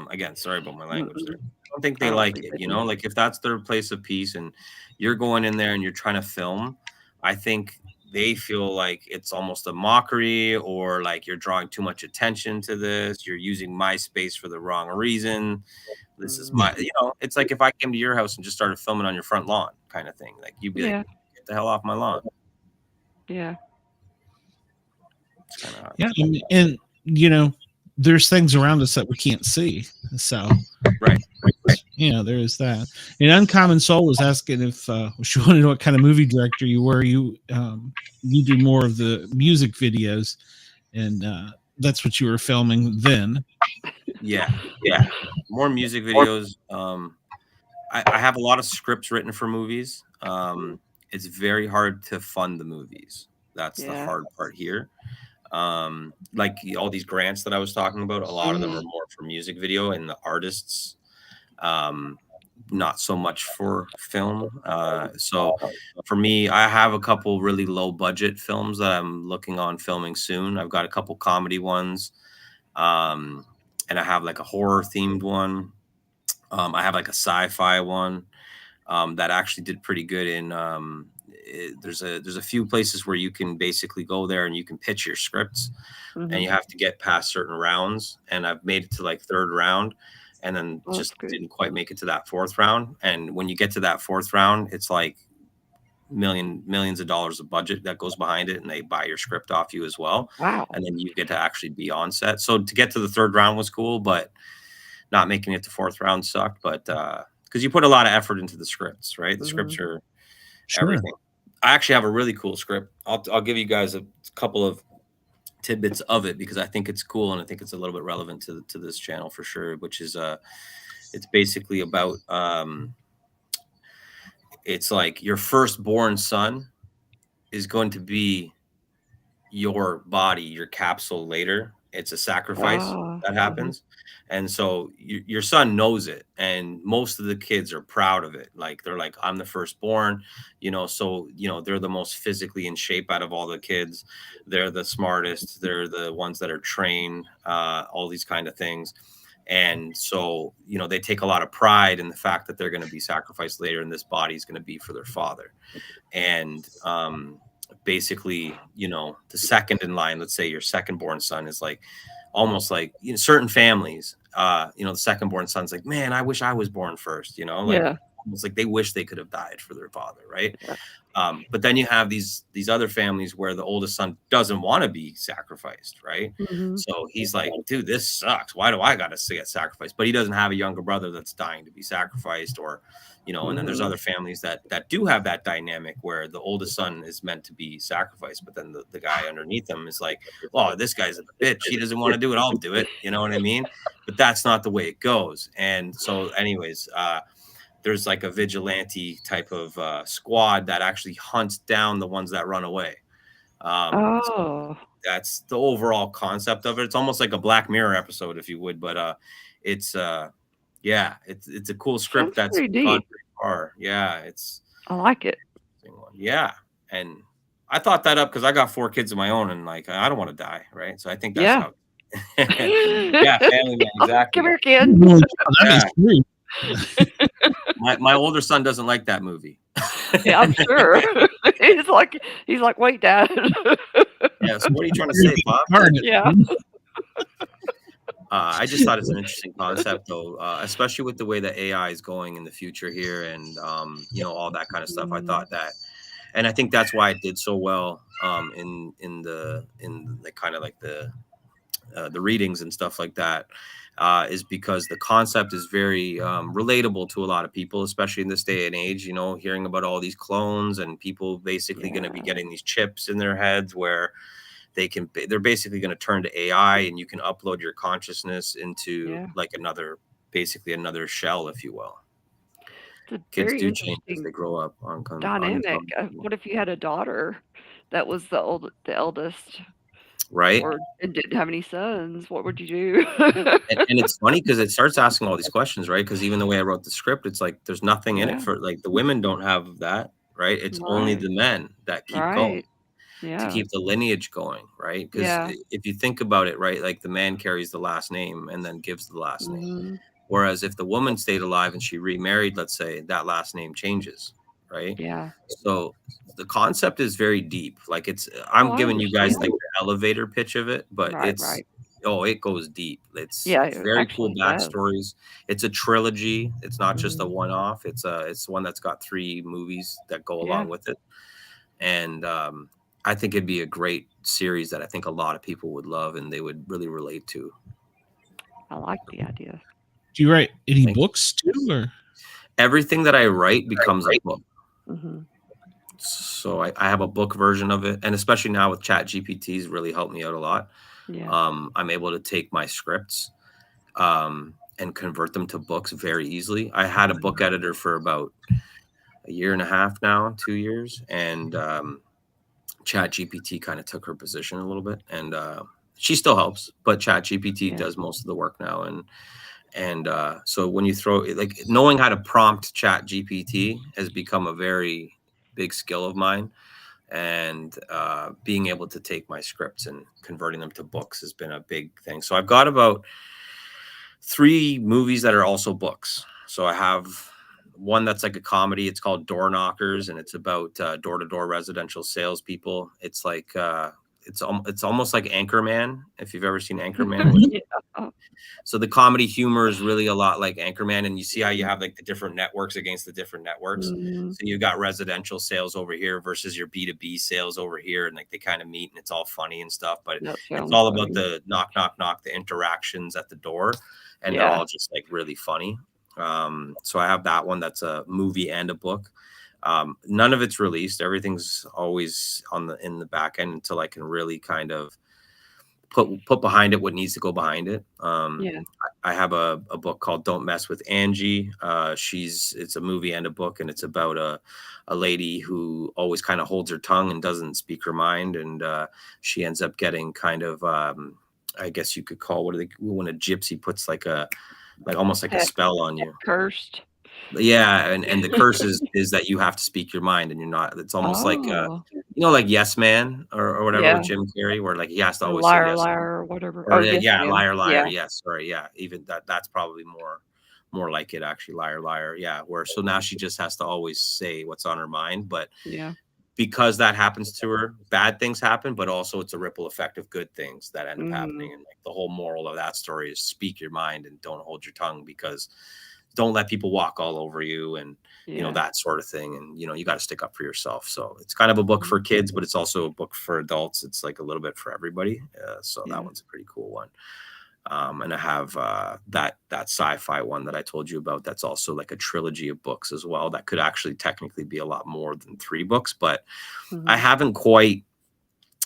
Again, sorry about my language there. I don't think they like it, like if that's their place of peace and you're going in there and you're trying to film, I think they feel like it's almost a mockery, or like you're drawing too much attention to this. You're using my space for the wrong reason. This is my, it's like if I came to your house and just started filming on your front lawn kind of thing. Like you'd be like, get the hell off my lawn. Yeah. It's kind of hard. Yeah. And there's things around us that we can't see. So, right. There is that. And Uncommon Soul was asking if she wanted to know what kind of movie director you were. You do more of the music videos, and that's what you were filming then. Yeah. More music videos. I have a lot of scripts written for movies. It's very hard to fund the movies. That's the hard part here. Like all these grants that I was talking about, a lot of them are more for music video, and the artists not so much for film. So for me, I have a couple really low budget films that I'm looking on filming soon. I've got a couple comedy ones, and I have like a horror themed one. I have like a sci-fi one that actually did pretty good in there's a few places where you can basically go there and you can pitch your scripts, and you have to get past certain rounds, and I've made it to like 3rd round, and then didn't quite make it to that 4th round. And when you get to that 4th round, it's like millions of dollars of budget that goes behind it, and they buy your script off you as well. Wow. And then you get to actually be on set. So to get to the 3rd round was cool, but not making it to 4th round sucked. But because you put a lot of effort into the scripts, right? The scripts are everything. I actually have a really cool script. I'll give you guys a couple of tidbits of it because I think it's cool, and I think it's a little bit relevant to this channel for sure, which is it's basically about it's like your firstborn son is going to be your body, your capsule later It's a sacrifice that happens. And so your son knows it, and most of the kids are proud of it. Like they're like, I'm the firstborn, so they're the most physically in shape out of all the kids. They're the smartest, they're the ones that are trained, all these kind of things. And so they take a lot of pride in the fact that they're going to be sacrificed later, and this body is going to be for their father. And basically, the second in line, let's say your second born son, is like almost like certain families, the second born son's like, man, I wish I was born first, almost like they wish they could have died for their father, right? But then you have these other families where the oldest son doesn't want to be sacrificed, right? So he's like, dude, this sucks. Why do I got to get sacrificed? But he doesn't have a younger brother that's dying to be sacrificed, or and then there's other families that do have that dynamic where the oldest son is meant to be sacrificed, but then the guy underneath him is like, oh, this guy's a bitch, he doesn't want to do it, I'll do it, you know what I mean? But that's not the way it goes. And so anyways, there's like a vigilante type of squad that actually hunts down the ones that run away. So that's the overall concept of it. It's almost like a Black Mirror episode, if you would, but it's a cool script. That's gone pretty far. Yeah, I like it. Yeah, and I thought that up because I got 4 kids of my own, and like I don't want to die, right? So I think that's how. Yeah, family man, exactly. Come here, kid. Yeah. My older son doesn't like that movie. Yeah, I'm sure. he's like, wait, Dad. Yeah. So what are you trying to say, Bob? Yeah. I just thought it's an interesting concept, though, especially with the way that AI is going in the future here, and all that kind of stuff. I thought that, and I think that's why it did so well in the kind of like the readings and stuff like that, is because the concept is very relatable to a lot of people, especially in this day and age. Hearing about all these clones and people basically going to be getting these chips in their heads where they're basically going to turn to AI, and you can upload your consciousness into like another shell, if you will. Kids do change as they grow up. Dynamic. What if you had a daughter that was the eldest, right? And didn't have any sons? What would you do? and it's funny because it starts asking all these questions, right? Because even the way I wrote the script, it's like there's nothing in it for like the women don't have that, right? It's only the men that keep going. To keep the lineage going, right? Because if you think about it, right, like the man carries the last name and then gives the last name. Whereas if the woman stayed alive and she remarried, let's say, that last name changes, right? Yeah. So the concept is very deep. Like I'm giving you guys like the elevator pitch of it, but it goes deep. It's very cool backstories. It's a trilogy. It's not just a one-off. It's one that's got 3 movies that go along with it. And I think it'd be a great series that I think a lot of people would love and they would really relate to. I like the idea. Do you write any books too, or everything that I write becomes a book? So I have a book version of it, and especially now with ChatGPT's really helped me out a lot. I'm able to take my scripts and convert them to books very easily. I had a book editor for about a year and a half now, 2 years, and ChatGPT kind of took her position a little bit, and she still helps, but ChatGPT does most of the work now. And so when you throw like knowing how to prompt ChatGPT has become a very big skill of mine, and being able to take my scripts and converting them to books has been a big thing. So I've got about 3 movies that are also books. So I have one that's like a comedy. It's called Door Knockers, and it's about door-to-door residential salespeople. It's like it's almost like Anchorman, if you've ever seen Anchorman. So the comedy humor is really a lot like Anchorman, and you see how you have like the different networks against the different networks. So you got residential sales over here versus your B2B sales over here, and like they kind of meet, and it's all funny and stuff. But it's all about the knock, knock, knock, the interactions at the door, and they're all just like really funny. So I have that one that's a movie and a book. None of it's released. Everything's always in the back end until I can really kind of put behind it what needs to go behind it. I have a book called Don't Mess with Angie. It's a movie and a book, and it's about a lady who always kind of holds her tongue and doesn't speak her mind, and she ends up getting kind of I guess you could call when a gypsy puts almost like a spell on you. Cursed. Yeah, and the curse is that you have to speak your mind, and you're not. It's almost like like Yes Man or whatever with Jim Carrey, where like he has to always liar, say yes, liar, or whatever. Or liar, liar. Yes, sorry, yeah. Even that's probably more like it actually. Liar, liar. Yeah. So now she just has to always say what's on her mind, but because that happens to her, bad things happen, but also it's a ripple effect of good things that end up happening. And like the whole moral of that story is speak your mind and don't hold your tongue, because don't let people walk all over you and, that sort of thing. And, you got to stick up for yourself. So it's kind of a book for kids, but it's also a book for adults. It's like a little bit for everybody. So that one's a pretty cool one. And I have that sci-fi one that I told you about. That's also like a trilogy of books as well. That could actually technically be a lot more than 3 books, but I haven't quite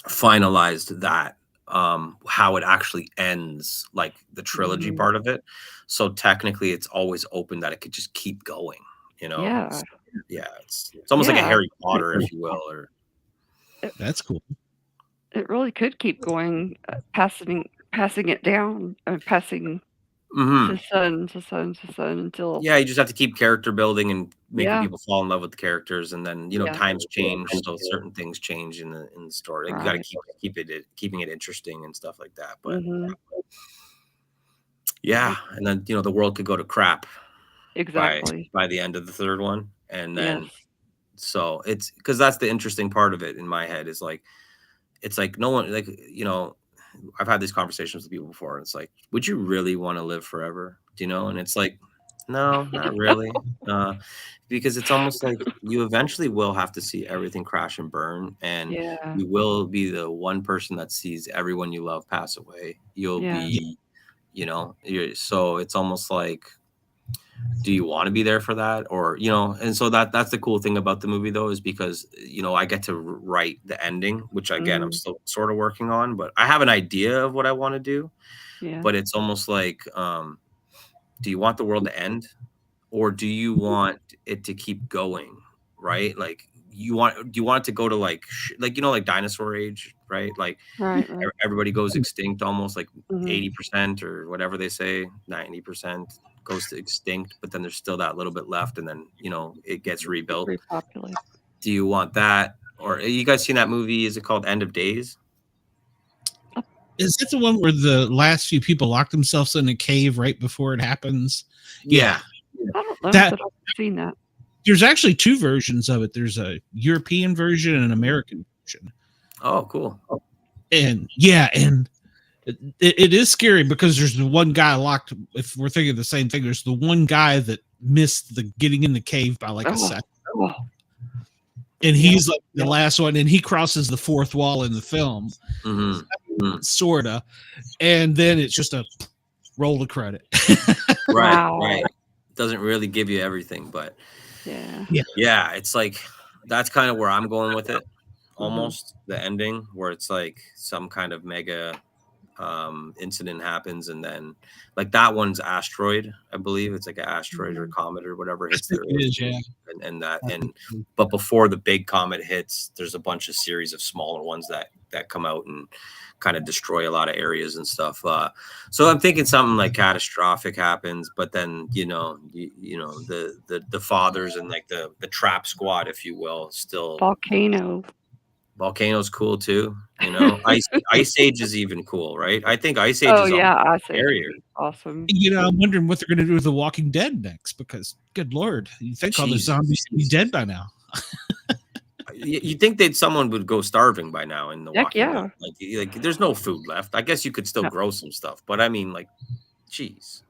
finalized that, how it actually ends, like the trilogy part of it. So technically it's always open that it could just keep going, It's almost like a Harry Potter, if you will, or that's cool. It really could keep going, passing it down and passing to son until you just have to keep character building and making people fall in love with the characters, and then times change, so certain things change in the story. Like, you got to keeping it interesting and stuff like that. But and then the world could go to crap by the end of the 3rd one, and then so it's because that's the interesting part of it in my head is like it's like no one I've had these conversations with people before, and it's like, would you really want to live forever? And it's like, no, not really. Because it's almost like you eventually will have to see everything crash and burn, and you will be the one person that sees everyone you love pass away. You'll be, so it's almost like, do you want to be there for that? Or, and so that's the cool thing about the movie though, is because, I get to write the ending, which again, I'm still sort of working on, but I have an idea of what I want to do, but it's almost like, do you want the world to end, or do you want it to keep going? Right. Like do you want it to go to like dinosaur age, right? Like everybody goes extinct, almost like 80% or whatever they say, 90% goes to extinct, but then there's still that little bit left, and then it gets rebuilt. Repopulate. Do you want that? Or you guys seen that movie? Is it called End of Days? Is it the one where the last few people lock themselves in a cave right before it happens? I don't know that I've seen that. There's actually 2 versions of it. There's a European version and an American version. Oh, cool. And it is scary because there's the one guy locked. If we're thinking the same thing, there's the one guy that missed the getting in the cave by like a second. And he's like the last one, and he crosses the 4th wall in the film, sorta. And then it's just a roll of credit. Right. Doesn't really give you everything, but it's like that's kind of where I'm going with it. Almost the ending where it's like some kind of mega incident happens, and then like that one's asteroid, I believe it's like an asteroid or comet or whatever hits the Earth, but before the big comet hits, there's a bunch of series of smaller ones that come out and kind of destroy a lot of areas and stuff. So I'm thinking something like catastrophic happens, but then the fathers and like the trap squad, if you will, still Volcano's cool too. Ice Age is even cool, right? I think Ice Age is scarier. Awesome. I'm wondering what they're going to do with The Walking Dead next, because good Lord, you think all the zombies would be dead by now. You think someone would go starving by now in The Walking Dead? Like there's no food left. I guess you could still grow some stuff, but I mean, like, geez.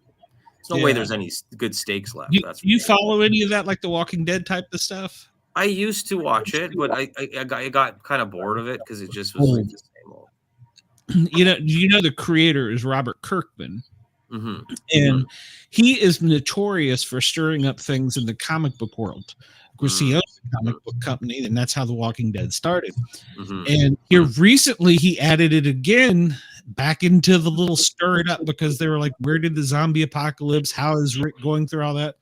There's no way there's any good steaks left. You follow any of that, like The Walking Dead type of stuff? I used to watch it, but I got kind of bored of it because it just was like the same old. The creator is Robert Kirkman, and he is notorious for stirring up things in the comic book world. Of course, he owns a comic book company, and that's how The Walking Dead started. And here recently, he added it again back into the little stir it up, because they were like, "Where did the zombie apocalypse? How is Rick going through all that?"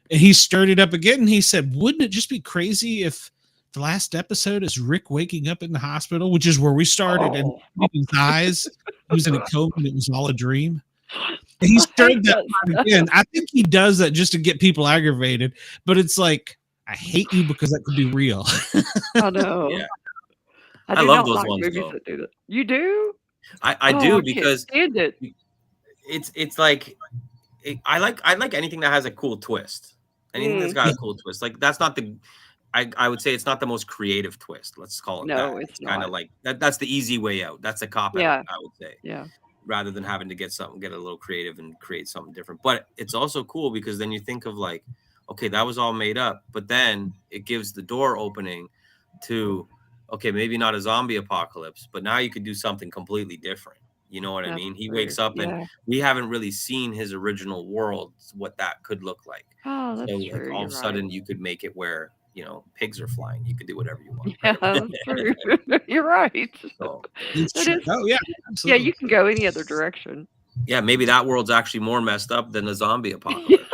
And he stirred it up again, and he said, wouldn't it just be crazy if the last episode is Rick waking up in the hospital, which is where we started, and his eyes, he was in a coma, and it was all a dream. And he stirred that again. I think he does that just to get people aggravated, but it's like, I hate you because that could be real. I know. Yeah. I love those ones, though. That do that. You do? I do, because it's like I like anything that has a cool twist. Anything that's got a cool twist. Like, that's not the I would say it's not the most creative twist. Let's call it that. No, it's kind of like that's the easy way out. That's a cop out, I would say. Yeah. Rather than having to get a little creative and create something different. But it's also cool because then you think of like, okay, that was all made up, but then it gives the door opening to, okay, maybe not a zombie apocalypse, but now you could do something completely different. You know what I mean? He wakes up and we haven't really seen his original world, what that could look like. Oh, that's so true. Like, all of a sudden you could make it where, you know, pigs are flying. You could do whatever you want. Yeah, that's true. You're right. So, absolutely. Yeah, you can go any other direction. Yeah, maybe that world's actually more messed up than the zombie apocalypse.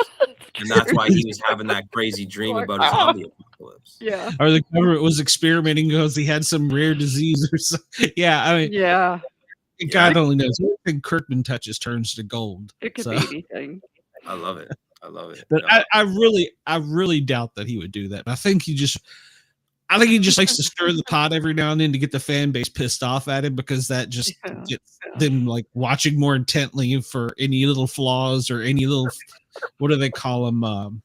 And that's why he was having that crazy dream about a zombie apocalypse. Yeah. Or the government was experimenting because he had some rare disease or something. Yeah, I mean, yeah. God only knows. Everything Kirkman touches turns to gold. It could be anything. I love it. But I really doubt that he would do that. I think he just likes to stir the pot every now and then to get the fan base pissed off at him, because that just gets them like watching more intently for any little flaws or any little, what do they call them?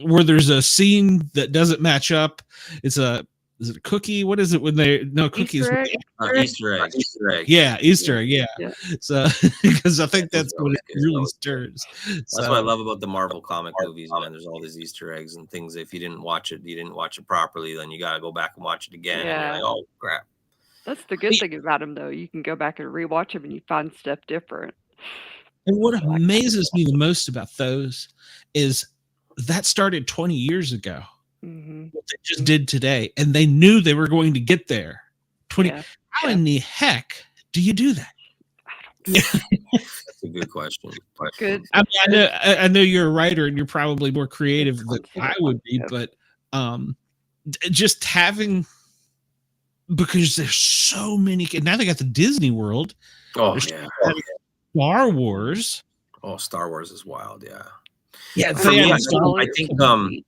Where there's a scene that doesn't match up. Is it a cookie? What is it when cookies? Easter egg. Yeah, Easter egg. Yeah. So because I think that's what it really stirs. That's what I love about the Marvel comic movies, man. There's all these Easter eggs and things. If you didn't watch it properly, then you got to go back and watch it again. Yeah. And you're like, oh crap. That's the good thing about them, though. You can go back and rewatch them, and you find stuff different. And what amazes me the most about those is that started 20 years ago. What they just did today, and they knew they were going to get there. How in the heck do you do that? That's a good question. Good. I mean, I know you're a writer, and you're probably more creative than I would be, but just having, because there's so many. And now they got the Disney World. Oh yeah. Star Wars. Oh, Star Wars is wild. Yeah. Yeah. For me, I think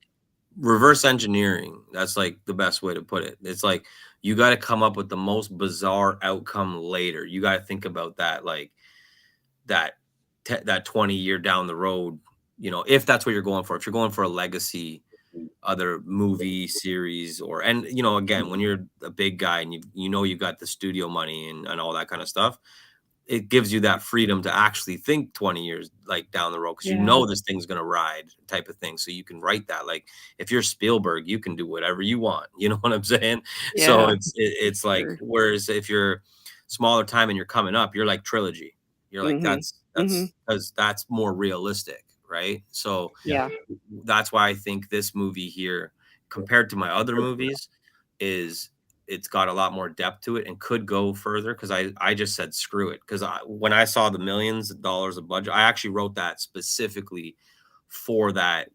reverse engineering, that's like the best way to put it. It's like you got to come up with the most bizarre outcome later. You got to think about that, like that 20 year down the road, you know, if that's what you're going for. If you're going for a legacy other movie series, and you know, again, when you're a big guy and you've got the studio money and all that kind of stuff, it gives you that freedom to actually think 20 years like down the road, because you know this thing's going to ride type of thing. So you can write that. Like if you're Spielberg, you can do whatever you want. You know what I'm saying? Yeah. So it's like, whereas if you're smaller time and you're coming up, you're like trilogy. You're like, that's because that's more realistic. Right. So that's why I think this movie here, compared to my other movies, it's got a lot more depth to it and could go further, because I just said screw it, because when I saw the millions of dollars of budget, I actually wrote that specifically for that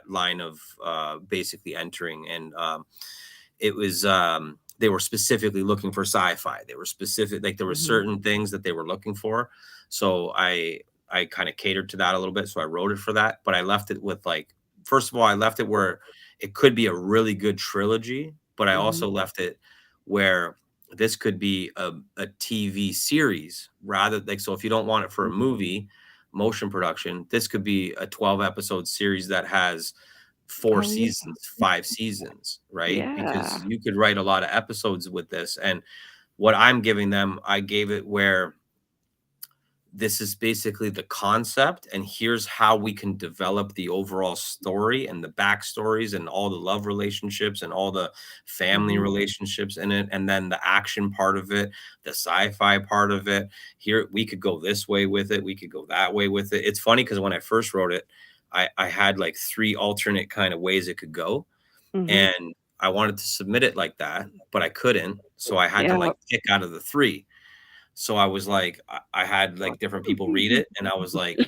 line of basically entering, and it was they were specifically looking for sci-fi. They were specific, like there were certain things that they were looking for, so I kind of catered to that a little bit, so I wrote it for that. But I left it with, like, first of all, I left it where it could be a really good trilogy, but I also left it where this could be a TV series, rather, like, so if you don't want it for a movie motion production, this could be a 12 episode series that has 4 seasons, 5 seasons, right? Because you could write a lot of episodes with this. And what I'm giving them, I gave it where this is basically the concept, and here's how we can develop the overall story and the backstories and all the love relationships and all the family relationships in it, and then the action part of it, the sci-fi part of it. Here we could go this way with it, we could go that way with it. It's funny because when I first wrote it, I had like 3 alternate kind of ways it could go, and I wanted to submit it like that, but I couldn't, so I had to like pick out of the 3. So I was like, I had like different people read it, and I was like,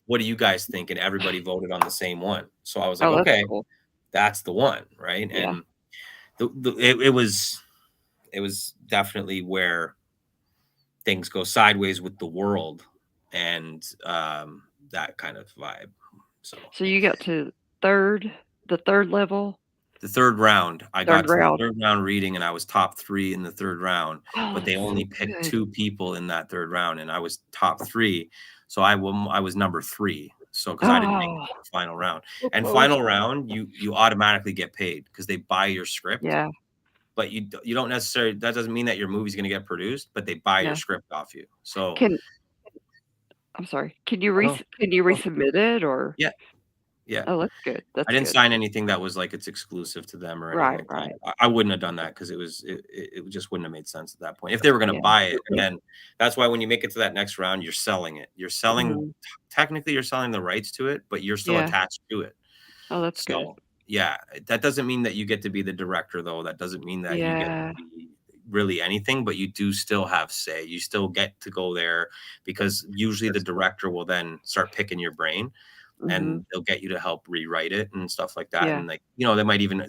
what do you guys think? And everybody voted on the same one. So I was like, okay, cool. That's the one, right? And it was definitely where things go sideways with the world and that kind of vibe. So you got to the third level? The third round. I got Third to the round. third round reading, and I was top 3 in the third round, Oh, but they that's only so picked good. 2 people in that third round, and I was top 3. So I was number 3. So because I didn't make it to the final round. And final round, you automatically get paid because they buy your script. Yeah. But you don't necessarily, that doesn't mean that your movie's going to get produced, but they buy your script off you. So I'm sorry. Can you resubmit it or? Yeah. Yeah. Oh, that's good. I didn't sign anything that was like it's exclusive to them or anything like that. I wouldn't have done that because it just wouldn't have made sense at that point. If they were going to buy it, again, that's why when you make it to that next round, you're selling it. You're selling, technically you're selling the rights to it, but you're still attached to it. Oh, that's good. Yeah, that doesn't mean that you get to be the director, though. That doesn't mean that you get to be really anything, but you do still have say. You still get to go there because usually the director will then start picking your brain. And they'll get you to help rewrite it and stuff like that. And like, they might even,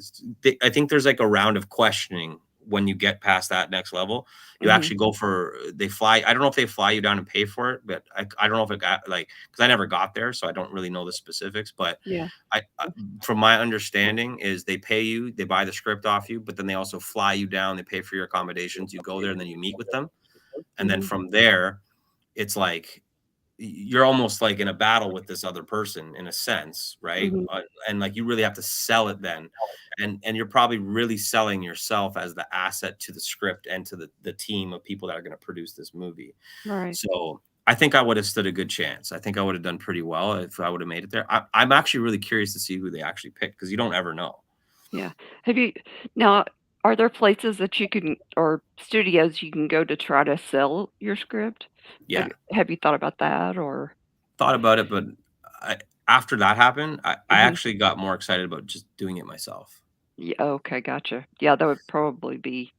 I think there's like a round of questioning when you get past that next level. You actually go they fly. I don't know if they fly you down and pay for it, but I don't know if it got because I never got there. So I don't really know the specifics, but I from my understanding is they pay you, they buy the script off you, but then they also fly you down. They pay for your accommodations. You go there and then you meet with them. And then from there, it's like, you're almost like in a battle with this other person in a sense, right? And like you really have to sell it then, and you're probably really selling yourself as the asset to the script and to the team of people that are going to produce this movie. Right. So I think I would have stood a good chance. I think I would have done pretty well if I would have made it there. I'm actually really curious to see who they actually picked because you don't ever know. Yeah. Are there places that you can, or studios you can go to try to sell your script? Yeah. Have you thought about that or? Thought about it, but after that happened, I actually got more excited about just doing it myself. Yeah. Okay. Gotcha. Yeah. That would probably be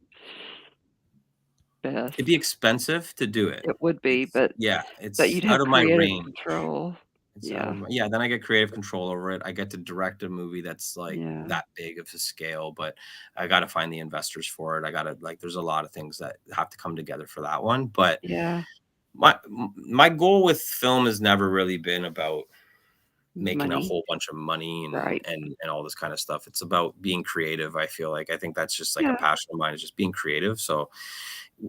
best. It'd be expensive to do it. It would be, but it's you'd have out of my range. Control. Then I get creative control over it. I get to direct a movie that's like that big of a scale, but I got to find the investors for it. I got to there's a lot of things that have to come together for that one. But my goal with film has never really been about making a whole bunch of money and all this kind of stuff. It's about being creative. I feel like I think that's just like a passion of mine, is just being creative. So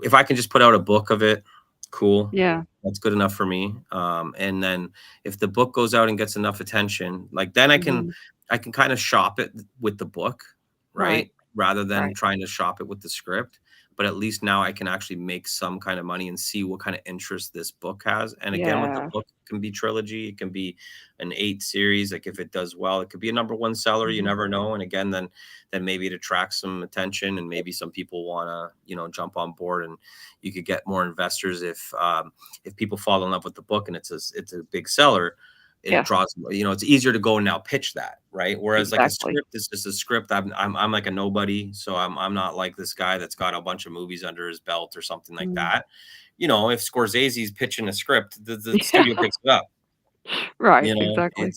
if I can just put out a book of it, cool. Yeah. That's good enough for me. And then if the book goes out and gets enough attention, then I can kind of shop it with the book, right? Rather than trying to shop it with the script. But at least now I can actually make some kind of money and see what kind of interest this book has. And again, with the book, it can be trilogy, it can be an 8 series. Like if it does well, it could be a number 1 seller. You never know. And again, then maybe it attracts some attention, and maybe some people want to, jump on board, and you could get more investors if people fall in love with the book and it's a big seller. It draws, it's easier to go and now pitch that, right? Whereas like a script is just a script. I'm like a nobody, so I'm not like this guy that's got a bunch of movies under his belt or something like that. If Scorsese's pitching a script, the studio picks it up. Right, exactly.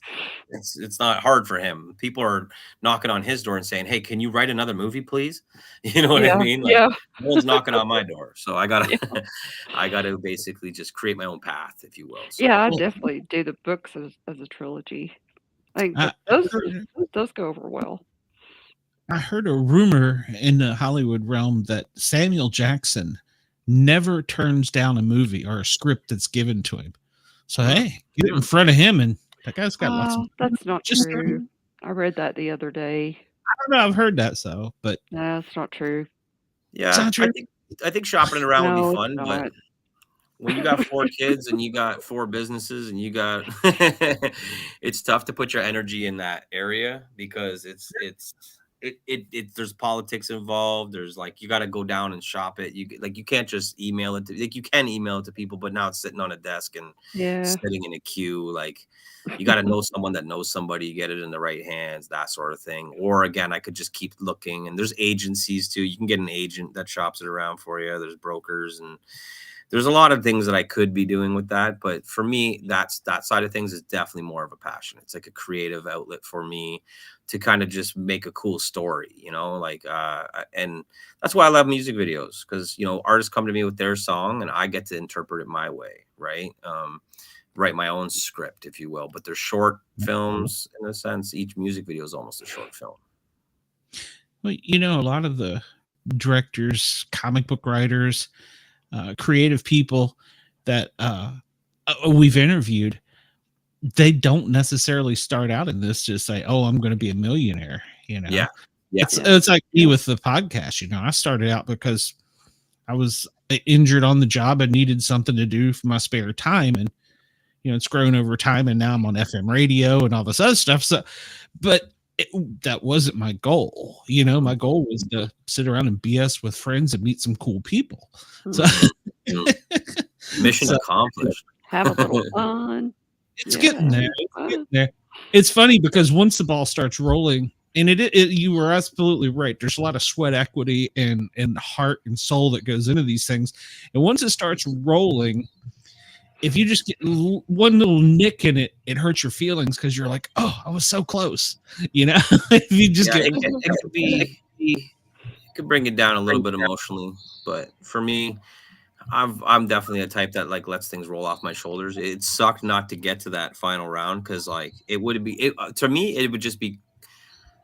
It's not hard for him. People are knocking on his door and saying, "Hey, can you write another movie, please?" You know what I mean? No one's knocking on my door, so I gotta basically just create my own path, if you will. So. Yeah, I definitely do the books as a trilogy. I think those go over well. I heard a rumor in the Hollywood realm that Samuel Jackson never turns down a movie or a script that's given to him. So, hey, get it in front of him, and that guy's got lots of... That's not true. I read that the other day. I don't know. I've heard that, but... No, it's not true. Yeah, not true. I think shopping it around would be fun, but when you got 4 kids and you got 4 businesses and you got... it's tough to put your energy in that area because there's politics involved. There's you got to go down and shop it. You can't just email it to, you can email it to people, but now it's sitting on a desk and sitting in a queue. You got to know someone that knows somebody, get it in the right hands, that sort of thing. Or again, I could just keep looking, and there's agencies too. You can get an agent that shops it around for you. There's brokers, and there's a lot of things that I could be doing with that, but for me, that side of things is definitely more of a passion. It's like a creative outlet for me to kind of just make a cool story, you know, like, and that's why I love music videos, because, you know, artists come to me with their song and I get to interpret it my way, right? Write my own script, if you will, but they're short films in a sense. Each music video is almost a short film. Well, you know, a lot of the directors, comic book writers, creative people that we've interviewed, they don't necessarily start out in this just say, "Oh, I'm going to be a millionaire." You know, it's like me with the podcast. You know, I started out because I was injured on the job and needed something to do for my spare time, and you know, it's grown over time, and now I'm on FM radio and all this other stuff. So, but that wasn't my goal. You know, my goal was to sit around and BS with friends and meet some cool people. So, mission accomplished. Have a little fun. It's getting there. It's getting there. It's funny because once the ball starts rolling, and you were absolutely right. There's a lot of sweat equity and heart and soul that goes into these things. And once it starts rolling, if you just get one little nick in it, it hurts your feelings because you're like, "Oh, I was so close." You know, if you just it could bring it down a little bit emotionally. But for me, I'm definitely a type that like lets things roll off my shoulders. It sucked not to get to that final round because like it would be to me it would just be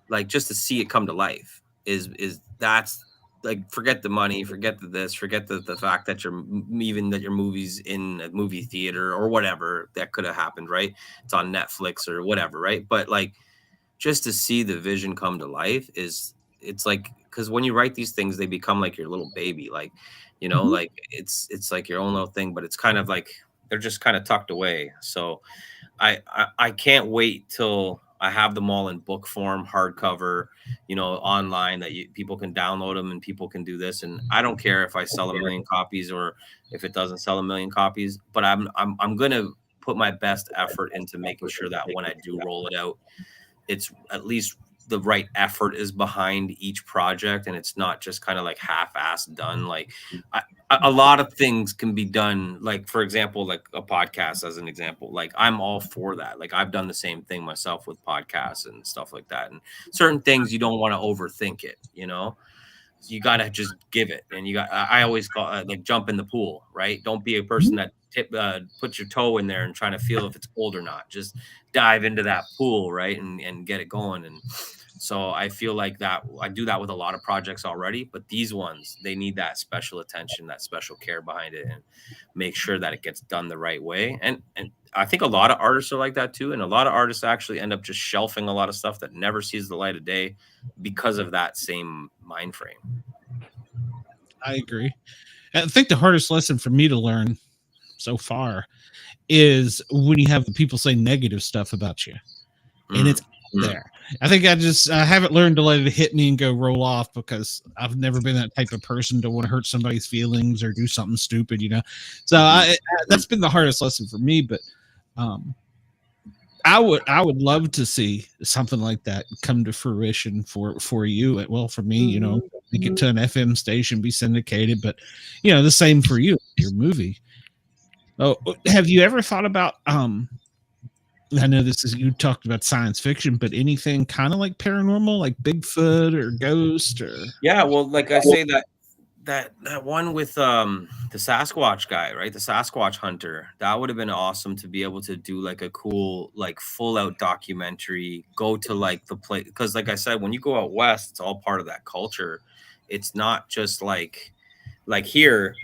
like just to see it come to life is that's like forget the money, forget this, forget the fact that your movie's in a movie theater or whatever that could have happened, right? It's on Netflix or whatever, right? But like just to see the vision come to life it's like because when you write these things, they become like your little baby, like you know, like it's like your own little thing, but it's kind of like they're just kind of tucked away. So I can't wait till I have them all in book form, hardcover, you know, online that people can download them and people can do this. And I don't care if I sell 1 million copies or if it doesn't sell 1 million copies, but I'm going to put my best effort into making sure that when I do roll it out, it's at least the right effort is behind each project and it's not just kind of like half-assed done. Like a lot of things can be done, like for example, like a podcast as an example, like I'm all for that. Like I've done the same thing myself with podcasts and stuff like that, and certain things you don't want to overthink it, you know, so you got to just give it. And I always call like jump in the pool, right? Don't be a person that put your toe in there and trying to feel if it's cold or not. Just dive into that pool, right? And get it going. And so I feel like that I do that with a lot of projects already, but these ones, they need that special attention, that special care behind it, and make sure that it gets done the right way. And I think a lot of artists are like that too. And a lot of artists actually end up just shelving a lot of stuff that never sees the light of day because of that same mind frame. I agree. I think the hardest lesson for me to learn so far is when you have the people say negative stuff about you, and it's there. I think I haven't learned to let it hit me and go roll off because I've never been that type of person to want to hurt somebody's feelings or do something stupid, you know? So that's been the hardest lesson for me, but I would love to see something like that come to fruition for you. Well, for me, you know, make it to an FM station, be syndicated, but you know, the same for you, your movie. Oh, have you ever thought about I know you talked about science fiction, but anything kind of like paranormal, like Bigfoot or ghost or well, like I say that one with the Sasquatch guy, right? The Sasquatch hunter. That would have been awesome to be able to do like a cool, like full out documentary, go to like the place. Because like I said, when you go out west, it's all part of that culture. It's not just like here,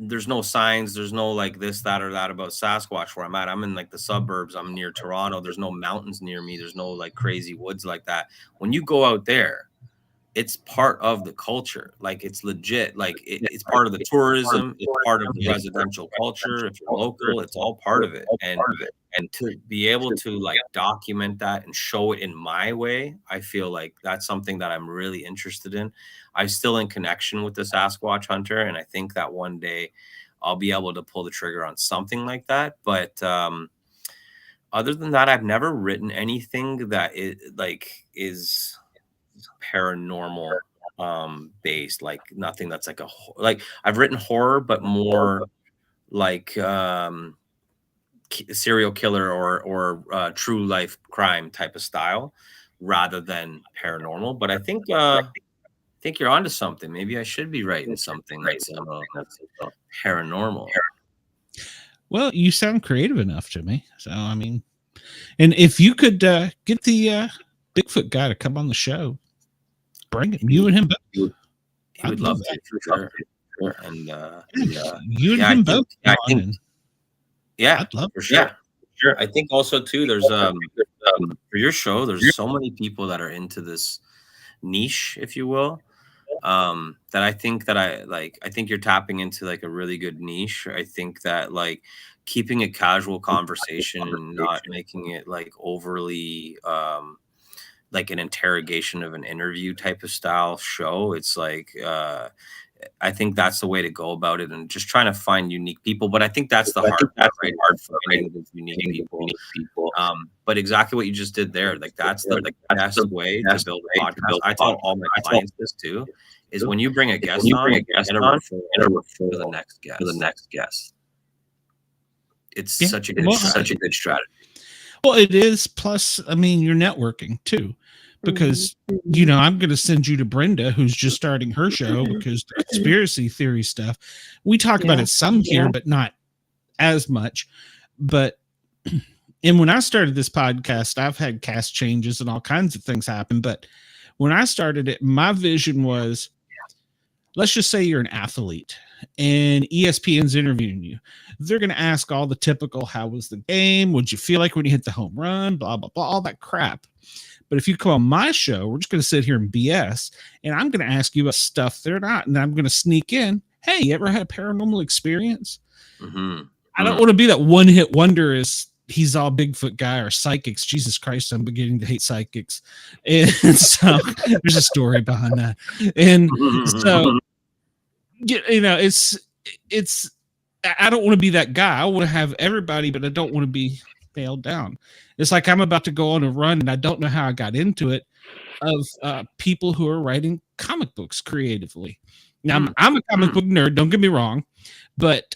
there's no signs, there's no like this, that, or that about Sasquatch where I'm at. I'm in like the suburbs, I'm near Toronto, there's no mountains near me, there's no like crazy woods like that. When you go out there, it's part of the culture. Like it's legit, like it's part of the tourism, it's part of the residential culture. If you're local, it's all part of it. And to be able to like document that and show it in my way, I feel like that's something that I'm really interested in. I'm still in connection with the Sasquatch hunter, and I think that one day I'll be able to pull the trigger on something like that. But other than that, I've never written anything that is paranormal based, like nothing that's like like I've written horror, but more like serial killer or true life crime type of style rather than paranormal. But I think you're onto something. Maybe I should be writing something that's paranormal. Well, you sound creative enough to me. So, I mean, and if you could get the Bigfoot guy to come on the show, bring it. You and him both. He would love to, for sure. And you and him both. I think, I'd love for sure. Sure. I think also too, there's for your show, there's so many people that are into this niche, if you will, that I think you're tapping into like a really good niche. I think that like keeping a casual conversation and not making it like overly like an interrogation of an interview type of style show. It's like I think that's the way to go about it, and just trying to find unique people. But I think that's the hard part, right? Finding unique people. But exactly what you just did there, like that's the best way to build a podcast. I tell all my clients this too, is when you bring a guest on, and a refer to the next guest. It's such a good strategy. Well, it is. Plus, I mean, you're networking too. Because, you know, I'm going to send you to Brenda, who's just starting her show, because the conspiracy theory stuff, we talk about it some here, but not as much. But, and when I started this podcast, I've had cast changes and all kinds of things happen. But when I started it, my vision was, let's just say you're an athlete and ESPN's interviewing you. They're going to ask all the typical, how was the game? What'd you feel like when you hit the home run? Blah, blah, blah, all that crap. But if you come on my show, we're just going to sit here and BS, and I'm going to ask you about stuff they're not, and I'm going to sneak in, hey, you ever had a paranormal experience? Mm-hmm. I don't want to be that one-hit wonder as he's all Bigfoot guy or psychics. Jesus Christ, I'm beginning to hate psychics. And so there's a story behind that. And so, you know, it's I don't want to be that guy. I want to have everybody, but I don't want to be nailed down. It's like I'm about to go on a run, and I don't know how I got into it, of people who are writing comic books creatively. Now, I'm a comic book nerd, don't get me wrong, but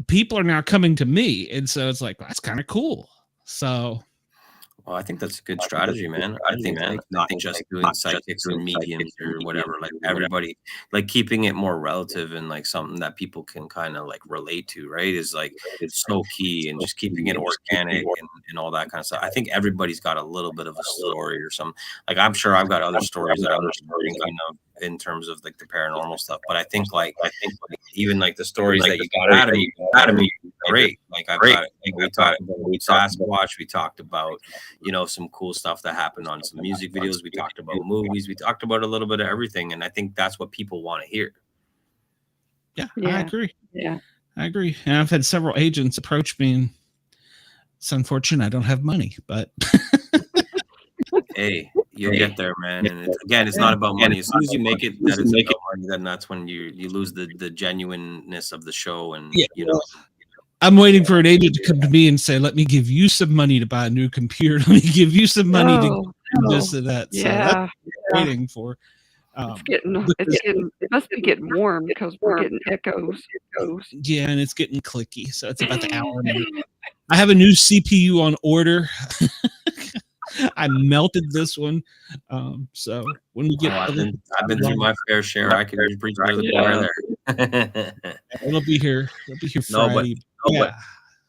people are now coming to me, and so it's like, that's kind of cool. So, well, I think that's a good strategy, man. I think like not just doing psychics or mediums or whatever, like everybody, like keeping it more relative and like something that people can kind of like relate to, right? Is like, it's so key, and just keeping it organic and all that kind of stuff. I think everybody's got a little bit of a story or something. Like, I'm sure I've got other stories that I'm thinking of in terms of like the paranormal stuff, but I think like even like the stories that you got out of me, great. Like I've got, like we talked about Sasquatch, we talked about, you know, some cool stuff that happened on some music videos, we talked about movies, we talked about a little bit of everything, and I think that's what people want to hear. Yeah, I agree. Yeah, I agree. And I've had several agents approach me, and it's unfortunate I don't have money, but hey, you'll get there, man. And it's not about money. As soon as you make it that it's about money, then that's when you lose the genuineness of the show. And you know, I'm waiting for an agent to come to me and say, let me give you some money to buy a new computer. Let me give you some money to do this and that. So that's what I'm waiting for. It must be getting warm because we're getting echoes. Yeah, and it's getting clicky. So it's about the hour. I have a new CPU on order. I melted this one. So when we get, I've been through my fair share. I can just breathe through the bar there. It'll be here. Friday. But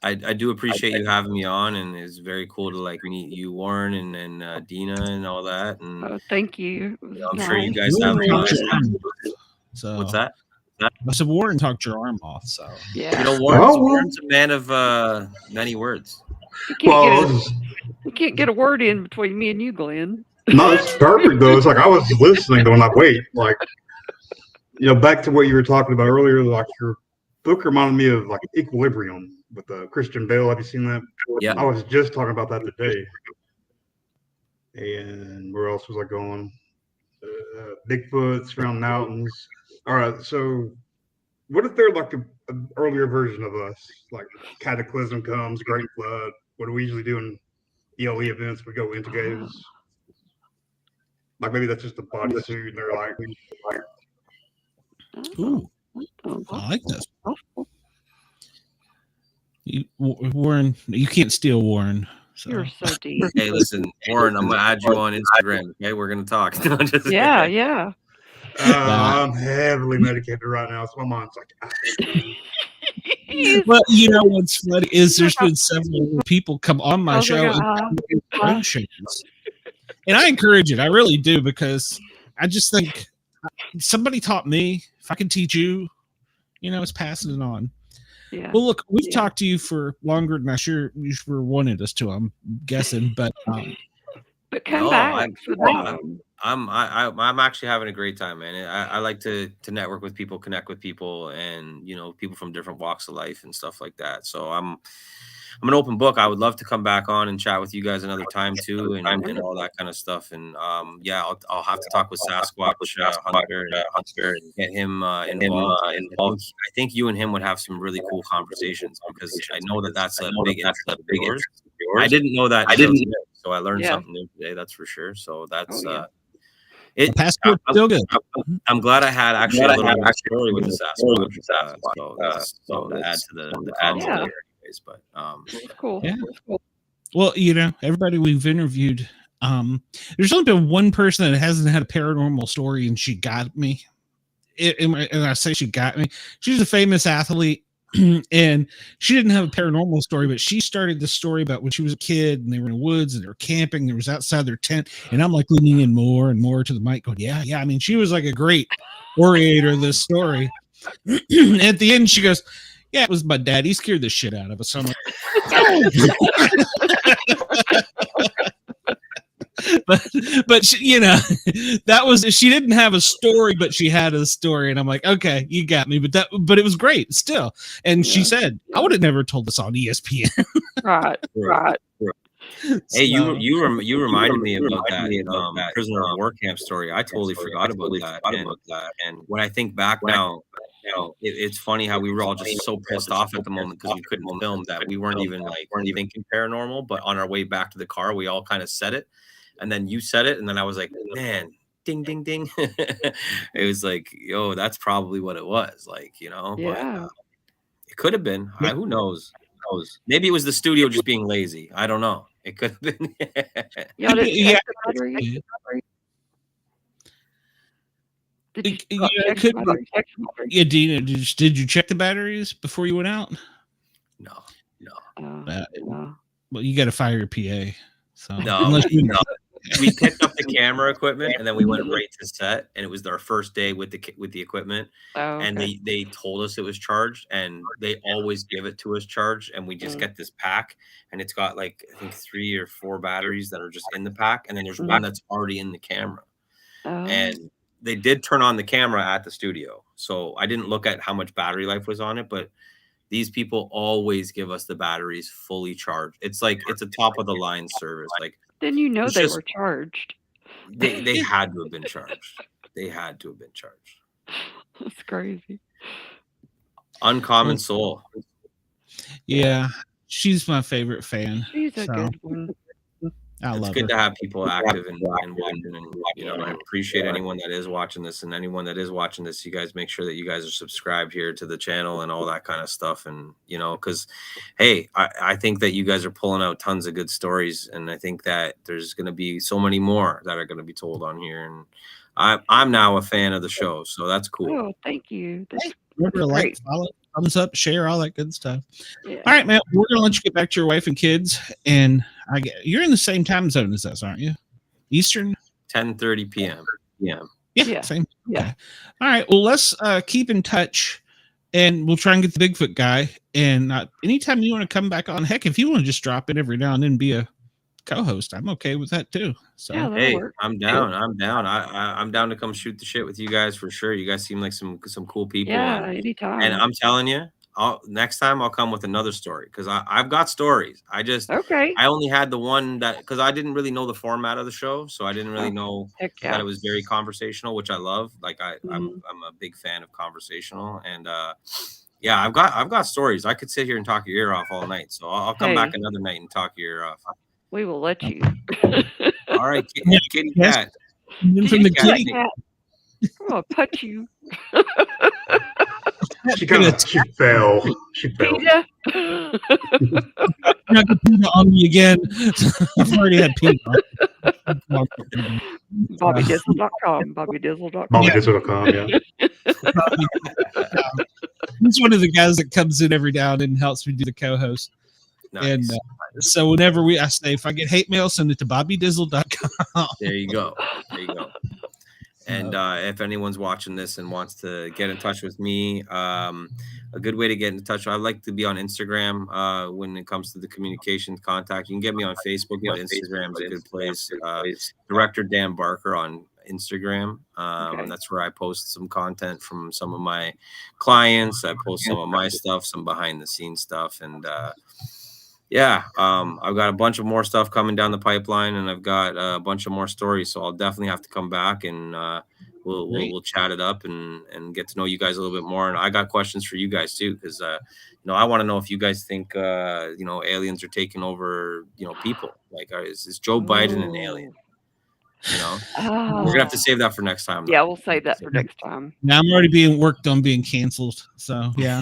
I do appreciate you having me on, and it's very cool to like meet you, Warren, and Dina, and all that. And thank you. I'm sure you guys have. So what's that? I said Warren talked your arm off. So yeah, you know, Warren's a man of many words. You can't get a word in between me and you, Glenn. No, it's perfect though. It's like I was listening to when I wait. Like, you know, back to what you were talking about earlier. Like your book reminded me of like Equilibrium with Christian Vail. Have you seen that? Yeah. I was just talking about that today. And where else was I going? Bigfoot, Surrounding Mountains. All right, so what if they're like an earlier version of us? Like cataclysm comes, great flood. What do we usually do in ELE events? We go into caves. Like maybe that's just a bodysuit, and they're like, ooh, I like this. Warren, you can't steal Warren. So. You're so deep. Hey, listen, Warren, I'm gonna add you on Instagram. Okay, we're gonna talk. Yeah. I'm heavily medicated right now, so my mind's like. Well, you know what's funny is there's been several people come on my show and shows. And I encourage it. I really do, because I just think somebody taught me. If I can teach you, it's passing it on. Yeah. Well, look, we've talked to you for longer than you wanted us to. I'm guessing, but come back. I'm actually having a great time, man. I like to network with people, connect with people, and people from different walks of life and stuff like that. So I'm an open book. I would love to come back on and chat with you guys another time too, and all that kind of stuff. And I'll have to talk with Sasquatch Hunter and get him involved. I think you and him would have some really cool conversations, because I know that's a big interest of yours. I didn't know that. So I learned something new today. That's for sure. So that's passport's still good. I'm glad I had actually a little story with the Sasquatch. So to add to the but cool. Yeah. Well, everybody we've interviewed, there's only been one person that hasn't had a paranormal story, and she got me. And I say she got me. She's a famous athlete, and she didn't have a paranormal story, but she started the story about when she was a kid and they were in the woods and they were camping. They was outside their tent, and I'm like leaning in more and more to the mic, going, "Yeah." I mean, she was like a great orator of this story. At the end, she goes, "Yeah, it was my dad. He scared the shit out of us." So I'm like, but she, that was, she didn't have a story, but she had a story, and I'm like, okay, you got me. But it was great still. And she said, I would have never told this on ESPN. Right. Hey, you reminded me about that prisoner of war camp story. I totally forgot about that. And when I think back now, it's funny how we were all just so pissed off at the moment because we couldn't film, that we weren't even thinking paranormal. But on our way back to the car, we all kind of said it, and then you said it, and then I was like, man, ding, ding, ding. It was like, yo, that's probably what it was, But it could have been. Who knows? Maybe it was the studio just being lazy. I don't know. It could have been. Dina, did you check the batteries before you went out? No. Well, you got to fire your PA. So no. We picked up the camera equipment, and then we went right to set, and it was our first day with the equipment. And they told us it was charged, and they always give it to us charged, and we just get this pack, and it's got I think 3 or 4 batteries that are just in the pack, and then there's one that's already in the camera. And they did turn on the camera at the studio, so I didn't look at how much battery life was on it, but these people always give us the batteries fully charged. It's a top of the line service. Then they were charged. They had to have been charged. That's crazy. Uncommon soul. Yeah, she's my favorite fan. She's a good one. It's good to have people active and watching, and I appreciate anyone that is watching this, and anyone that is watching this, you guys make sure that you guys are subscribed here to the channel and all that kind of stuff. And because hey, I think that you guys are pulling out tons of good stories, and I think that there's going to be so many more that are going to be told on here, and I'm now a fan of the show, so that's cool. Oh, thank you. Remember to like, follow, thumbs up, share, all that good stuff. Yeah. All right, man. We're gonna let you get back to your wife and kids, and you're in the same time zone as us, aren't you? Eastern. 10:30 p.m. Yeah. Same. Yeah. Okay. All right. Well, let's keep in touch, and we'll try and get the Bigfoot guy. And anytime you want to come back on, heck, if you want to just drop in every now and then and be a co-host, I'm okay with that too. So hey, I'm down. I'm down to come shoot the shit with you guys for sure. You guys seem like some cool people. Yeah, anytime. And I'm telling you, next time I'll come with another story, because I've got stories. I only had the one that, because I didn't really know the format of the show, so I didn't really know that it was very conversational, which I love. I'm a big fan of conversational, and I've got stories. I could sit here and talk your ear off all night, so I'll come back another night and talk your ear off. We will let you. All right, kitty cat. From the kitty cat. I'm gonna put you. She fell. She fell. Yeah. Not gonna peanut on me again. I've already had peanut. BobbyDizzle.com. BobbyDizzle.com. BobbyDizzle.com, yeah. He's one of the guys that comes in every now and then and helps me do the co-host. Nice. And so whenever I say, if I get hate mail, send it to BobbyDizzle.com. There you go. And if anyone's watching this and wants to get in touch with me, a good way to get in touch, I'd like to be on Instagram when it comes to the communications contact. You can get me on Facebook, but Instagram's a good place. Director Dan Barker on Instagram. That's where I post some content from some of my clients. I post some of my stuff, some behind the scenes stuff. And I've got a bunch of more stuff coming down the pipeline, and I've got a bunch of more stories. So I'll definitely have to come back and we'll chat it up and get to know you guys a little bit more. And I got questions for you guys too, because I want to know if you guys think aliens are taking over people. Like, is Joe Biden an alien? We're gonna have to save that for next time. Yeah, we'll save that for next time. Now I'm already being worked on being canceled. So yeah.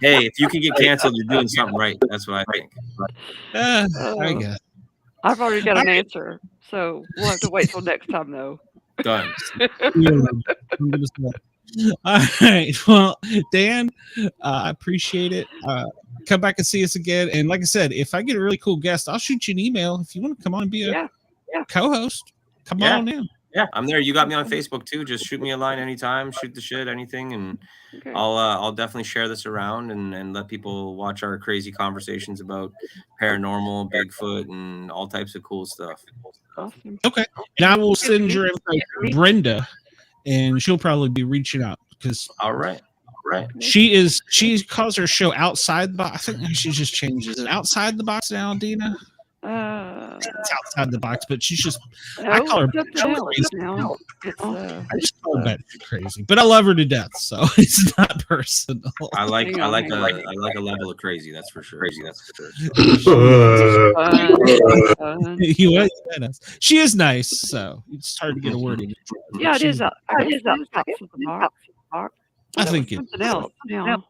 Hey, if you can get canceled, you're doing something right. That's what I think. I guess. I've already got an answer, so we'll have to wait till next time, though. Done. All right. Well, Dan, I appreciate it. Come back and see us again. And like I said, if I get a really cool guest, I'll shoot you an email. If you want to come on and be a co-host, come on in. Yeah, I'm there. You got me on Facebook too. Just shoot me a line anytime. Shoot the shit, anything, and I'll definitely share this around and let people watch our crazy conversations about paranormal, Bigfoot, and all types of cool stuff. Awesome. Okay. Now we'll send your info to Brenda, and she'll probably be reaching out because. All right. She calls her show Outside the Box. I think she just changes it. Outside the Box now, Dina. It's outside the box, but she's just. I call her crazy. Now. I just call her crazy, but I love her to death, so it's not personal. I like a level of crazy. That's for sure. She is nice, so it's hard to get a word in. Yeah, it is. It is outside the box. I think it's something else. Now.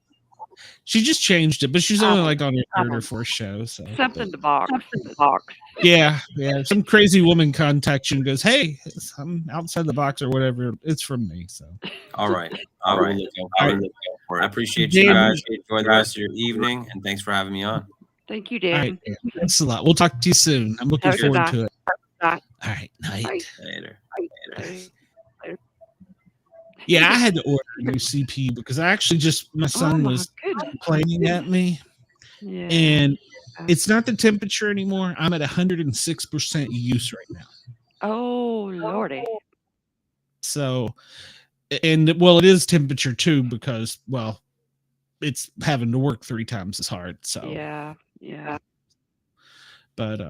She just changed it, but she's only like on her third or fourth show. So something to box. Yeah. Some crazy woman contacts you and goes, "Hey, I'm outside the box or whatever." It's from me. So all right. I appreciate you guys. Enjoy the rest of your evening, and thanks for having me on. Thank you, Dan. All right, Dan. Thanks a lot. We'll talk to you soon. I'm looking forward to it. Bye. All right, night. Later. Yeah, I had to order a new CPU because I actually my son was complaining at me. Yeah. And it's not the temperature anymore. I'm at 106% use right now. Oh, Lordy. So, and well, it is temperature too because, well, it's having to work 3 times as hard. So, yeah. But,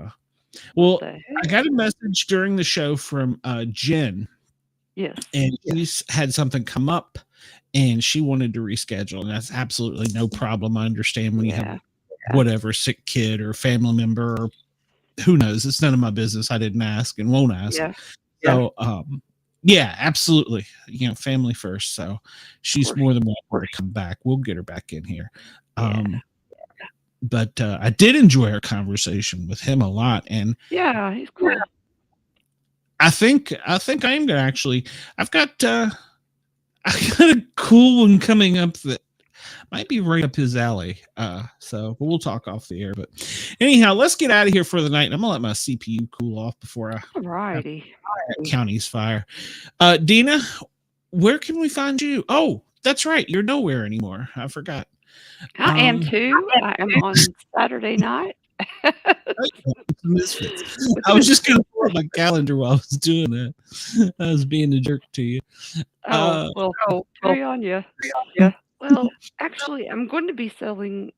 well, I got a message during the show from Jen. Yes. And she had something come up and she wanted to reschedule. And that's absolutely no problem. I understand when you have whatever sick kid or family member or who knows. It's none of my business. I didn't ask and won't ask. Yeah. So, absolutely. Family first. So she's more than welcome to come back. We'll get her back in here. But I did enjoy our conversation with him a lot. And he's cool. I think I am gonna actually. I've got a cool one coming up that might be right up his alley. But we'll talk off the air. But anyhow, let's get out of here for the night. And I'm gonna let my CPU cool off before county's fire. Dina, where can we find you? Oh, that's right. You're nowhere anymore. I forgot. I am too. I am on Saturday night. Misfits. I was just gonna pull up my calendar while I was doing that. I was being a jerk to you. Carry on, yeah. Well, actually, I'm going to be helping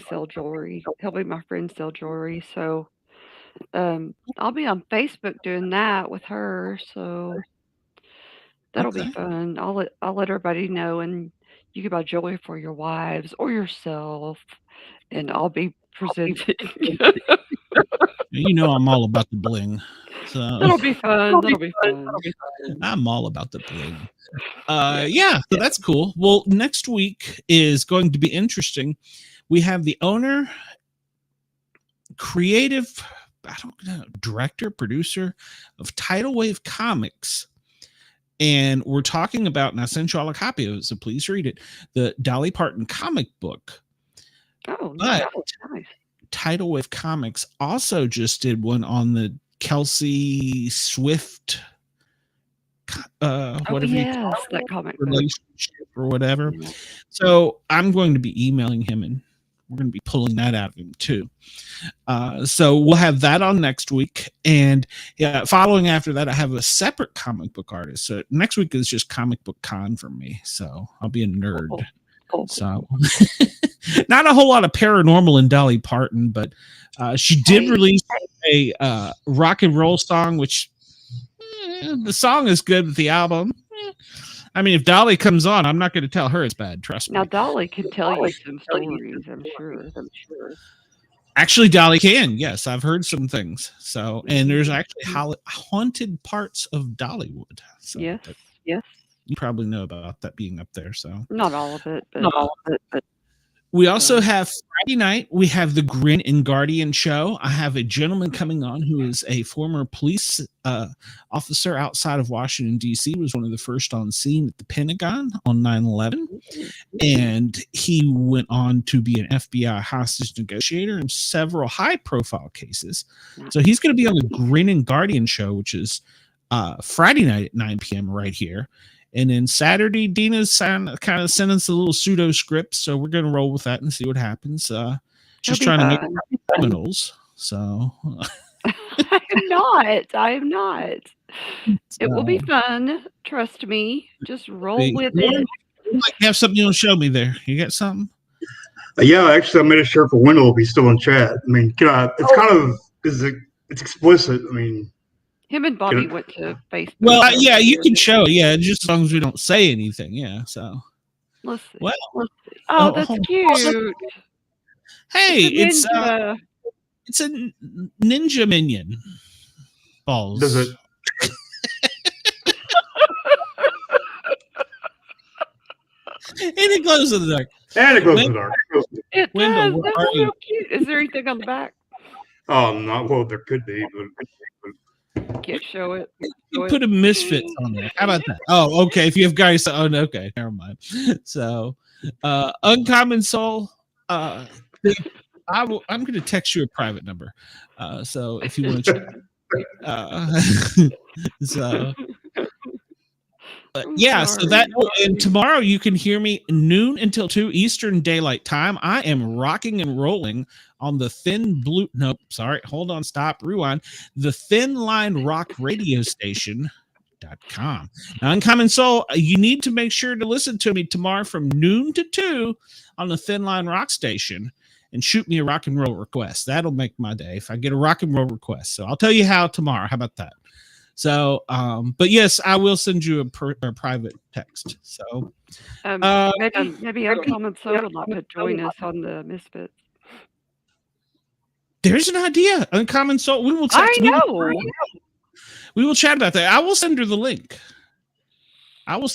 sell jewelry, helping my friends sell jewelry. So, I'll be on Facebook doing that with her. So that'll be fun. I'll let everybody know, and you can buy jewelry for your wives or yourself, and I'll be presenting. You know I'm all about the bling. So That'll be fun. That'll be fun. I'm all about the bling. Yeah, so that's cool. Well, next week is going to be interesting. We have the owner, creative, director, producer of Tidal Wave Comics. And we're talking about, and I sent you all a copy of it, so please read it, the Dolly Parton comic book. Oh, but nice. Tidal Wave Comics also just did one on the Kelsey Swift whatever you call it, that comic relationship or whatever. Yeah. So I'm going to be emailing him, and we're going to be pulling that out of him too. So we'll have that on next week. And following after that, I have a separate comic book artist. So next week is just Comic Book Con for me. So I'll be a nerd. Cool. So not a whole lot of paranormal in Dolly Parton, but she did release a rock and roll song, which the song is good, but the album, I mean, if Dolly comes on, I'm not going to tell her it's bad. Trust me. Now, Dolly can tell you some stories, I'm sure. Actually, Dolly can. Yes, I've heard some things. So, and there's actually haunted parts of Dollywood. So Yes. you probably know about that being up there. So Not all of it, but we also have Friday night, we have the Grin and Guardian show. I have a gentleman coming on who is a former police officer outside of Washington, D.C., was one of the first on scene at the Pentagon on 9/11. And he went on to be an FBI hostage negotiator in several high-profile cases. So he's going to be on the Grin and Guardian show, which is Friday night at 9 p.m. right here. And then Saturday, Dina's kind of sent us a little pseudo script, so we're going to roll with that and see what happens. She's trying to make criminals, so I am not. It will be fun. Trust me. Just roll with it. You might have something you'll show me there. You got something? Yeah, actually, I made a shirt for Wendell if he's still in chat. I mean, it's kind of it's explicit. I mean. Him and Bobby went to Facebook. Well, yeah, you can show it. Yeah, just as long as we don't say anything. Yeah, so. Let's see. Well, oh, that's cute. Hey, it's a ninja minion. Balls. Does it? And it glows in the dark. And it glows in the dark. It does. That's so cute. Is there anything on the back? Oh, not well. There could be, but. Can't show it. You put a Misfit on there. How about that? Oh, okay. If you have Guyz, okay, never mind. So, Uncommon Soul. I'm going to text you a private number. So if you want to check. So. Yeah, so that, and tomorrow you can hear me noon until 2 Eastern Daylight Time. I am rocking and rolling on the the Thin Line Rock Radio Station.com. Now, Uncommon Soul, you need to make sure to listen to me tomorrow from noon to 2 on the Thin Line Rock Station and shoot me a rock and roll request. That'll make my day if I get a rock and roll request. So I'll tell you how tomorrow. How about that? So, but yes, I will send you a private text. So, maybe Uncommon Soul would like to join us on the Misfits. There's an idea. Uncommon Soul. We will. I know. We will chat about that. I will send her the link. I would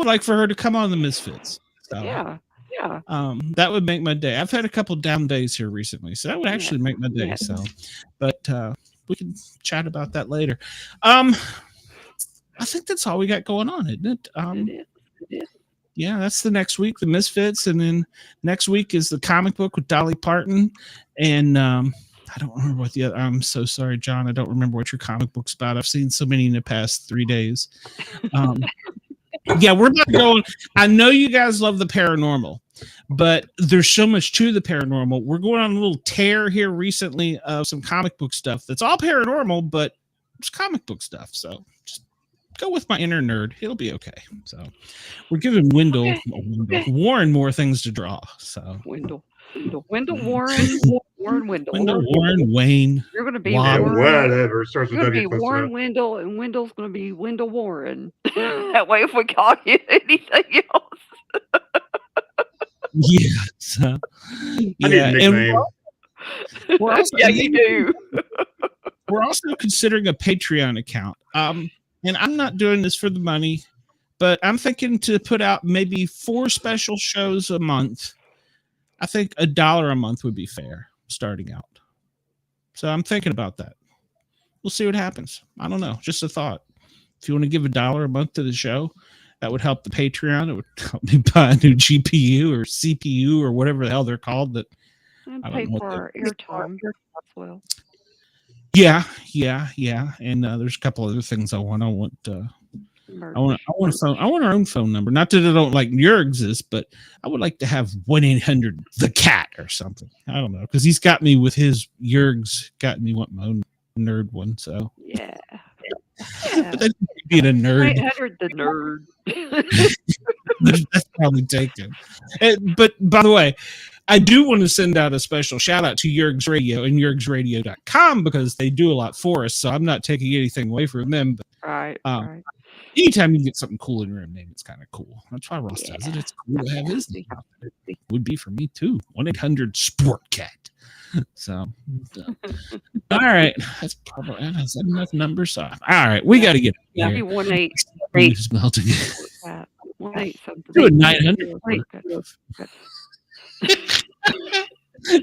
like for her to come on the Misfits. So, yeah. That would make my day. I've had a couple down days here recently, so that would actually make my day. Yeah. So, but we can chat about that later. I think that's all we got going on, isn't it? It is. Yeah, that's the next week, the Misfits, and then next week is the comic book with Dolly Parton, and I don't remember what the other. I'm so sorry, John. I don't remember what your comic book's about. I've seen so many in the past 3 days. Yeah, we're about to go. I know you guys love the paranormal, but there's so much to the paranormal. We're going on a little tear here recently of some comic book stuff that's all paranormal, but it's comic book stuff. So just go with my inner nerd. It'll be okay. So we're giving Warren more things to draw. So Wendell, Warren, Wayne. You're going to be Warren. Whatever. Starts You're going to be Warren Wendell, and Wendell's going to be Wendell Warren. That way, if we call you anything else. Yeah. So, I need a nickname. We're also, yeah, you do. We're also considering a Patreon account. And I'm not doing this for the money, but I'm thinking to put out maybe 4 special shows a month. I think $1 a month would be fair starting out. So I'm thinking about that. We'll see what happens. I don't know. Just a thought. If you want to give $1 a month to the show, that would help the Patreon. It would help me buy a new GPU or CPU or whatever the hell they're called. That And pay for our airtime as well. Yeah. And there's a couple other things I want. I want a phone. I want our own phone number. Not that I don't like Jurgs's, but I would like to have 1-800 the cat or something. I don't know, because he's got me with his Jurgs. Got me want my own nerd one. So yeah. But that's being a nerd. 1-800 the nerd. That's probably taken. But by the way, I do want to send out a special shout out to Jurgs Radio and jurgsradio.com because they do a lot for us. So I'm not taking anything away from them. But, right. Anytime you get something cool in your own name, it's kind of cool. That's why Ross does it. It's cool to have his name out there. It would be for me too. 1-800 Sportcat. So, all right. That's probably is that enough numbers. All right, we got to get. Yeah, 1-8. 1-8 something. Do a 900.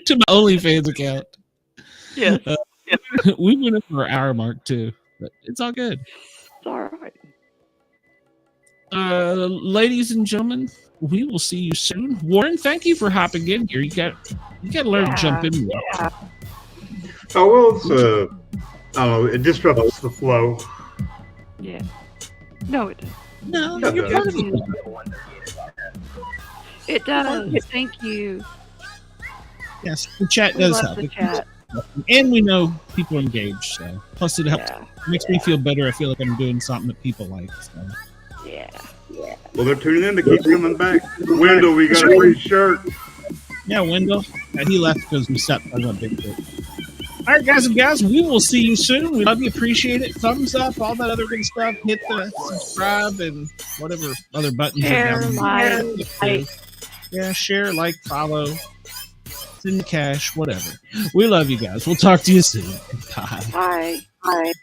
To my OnlyFans account. Yes. We went up for our hour mark too, but it's all good. It's all right. Ladies and gentlemen, we will see you soon. Warren, thank you for hopping in here. You got to learn to jump in. Yeah. Oh well, it's I don't know. It disrupts the flow. Yeah. No, it doesn't. No, you're probably. It does. Thank you. Yes, the chat does help. The chat. And we know people engage. So plus it helps. Yeah. It makes me feel better. I feel like I'm doing something that people like. So. Yeah. Well, they're tuning in to keep coming back. Wendell, we got a free shirt. Yeah, Wendell. He left because we stepped on a big bit. All right, guys and gals, we will see you soon. We love you, appreciate it. Thumbs up, all that other good stuff. Hit the subscribe and whatever other buttons. Share, like. Yeah, share, like, follow, send cash, whatever. We love you guys. We'll talk to you soon. Bye. Bye.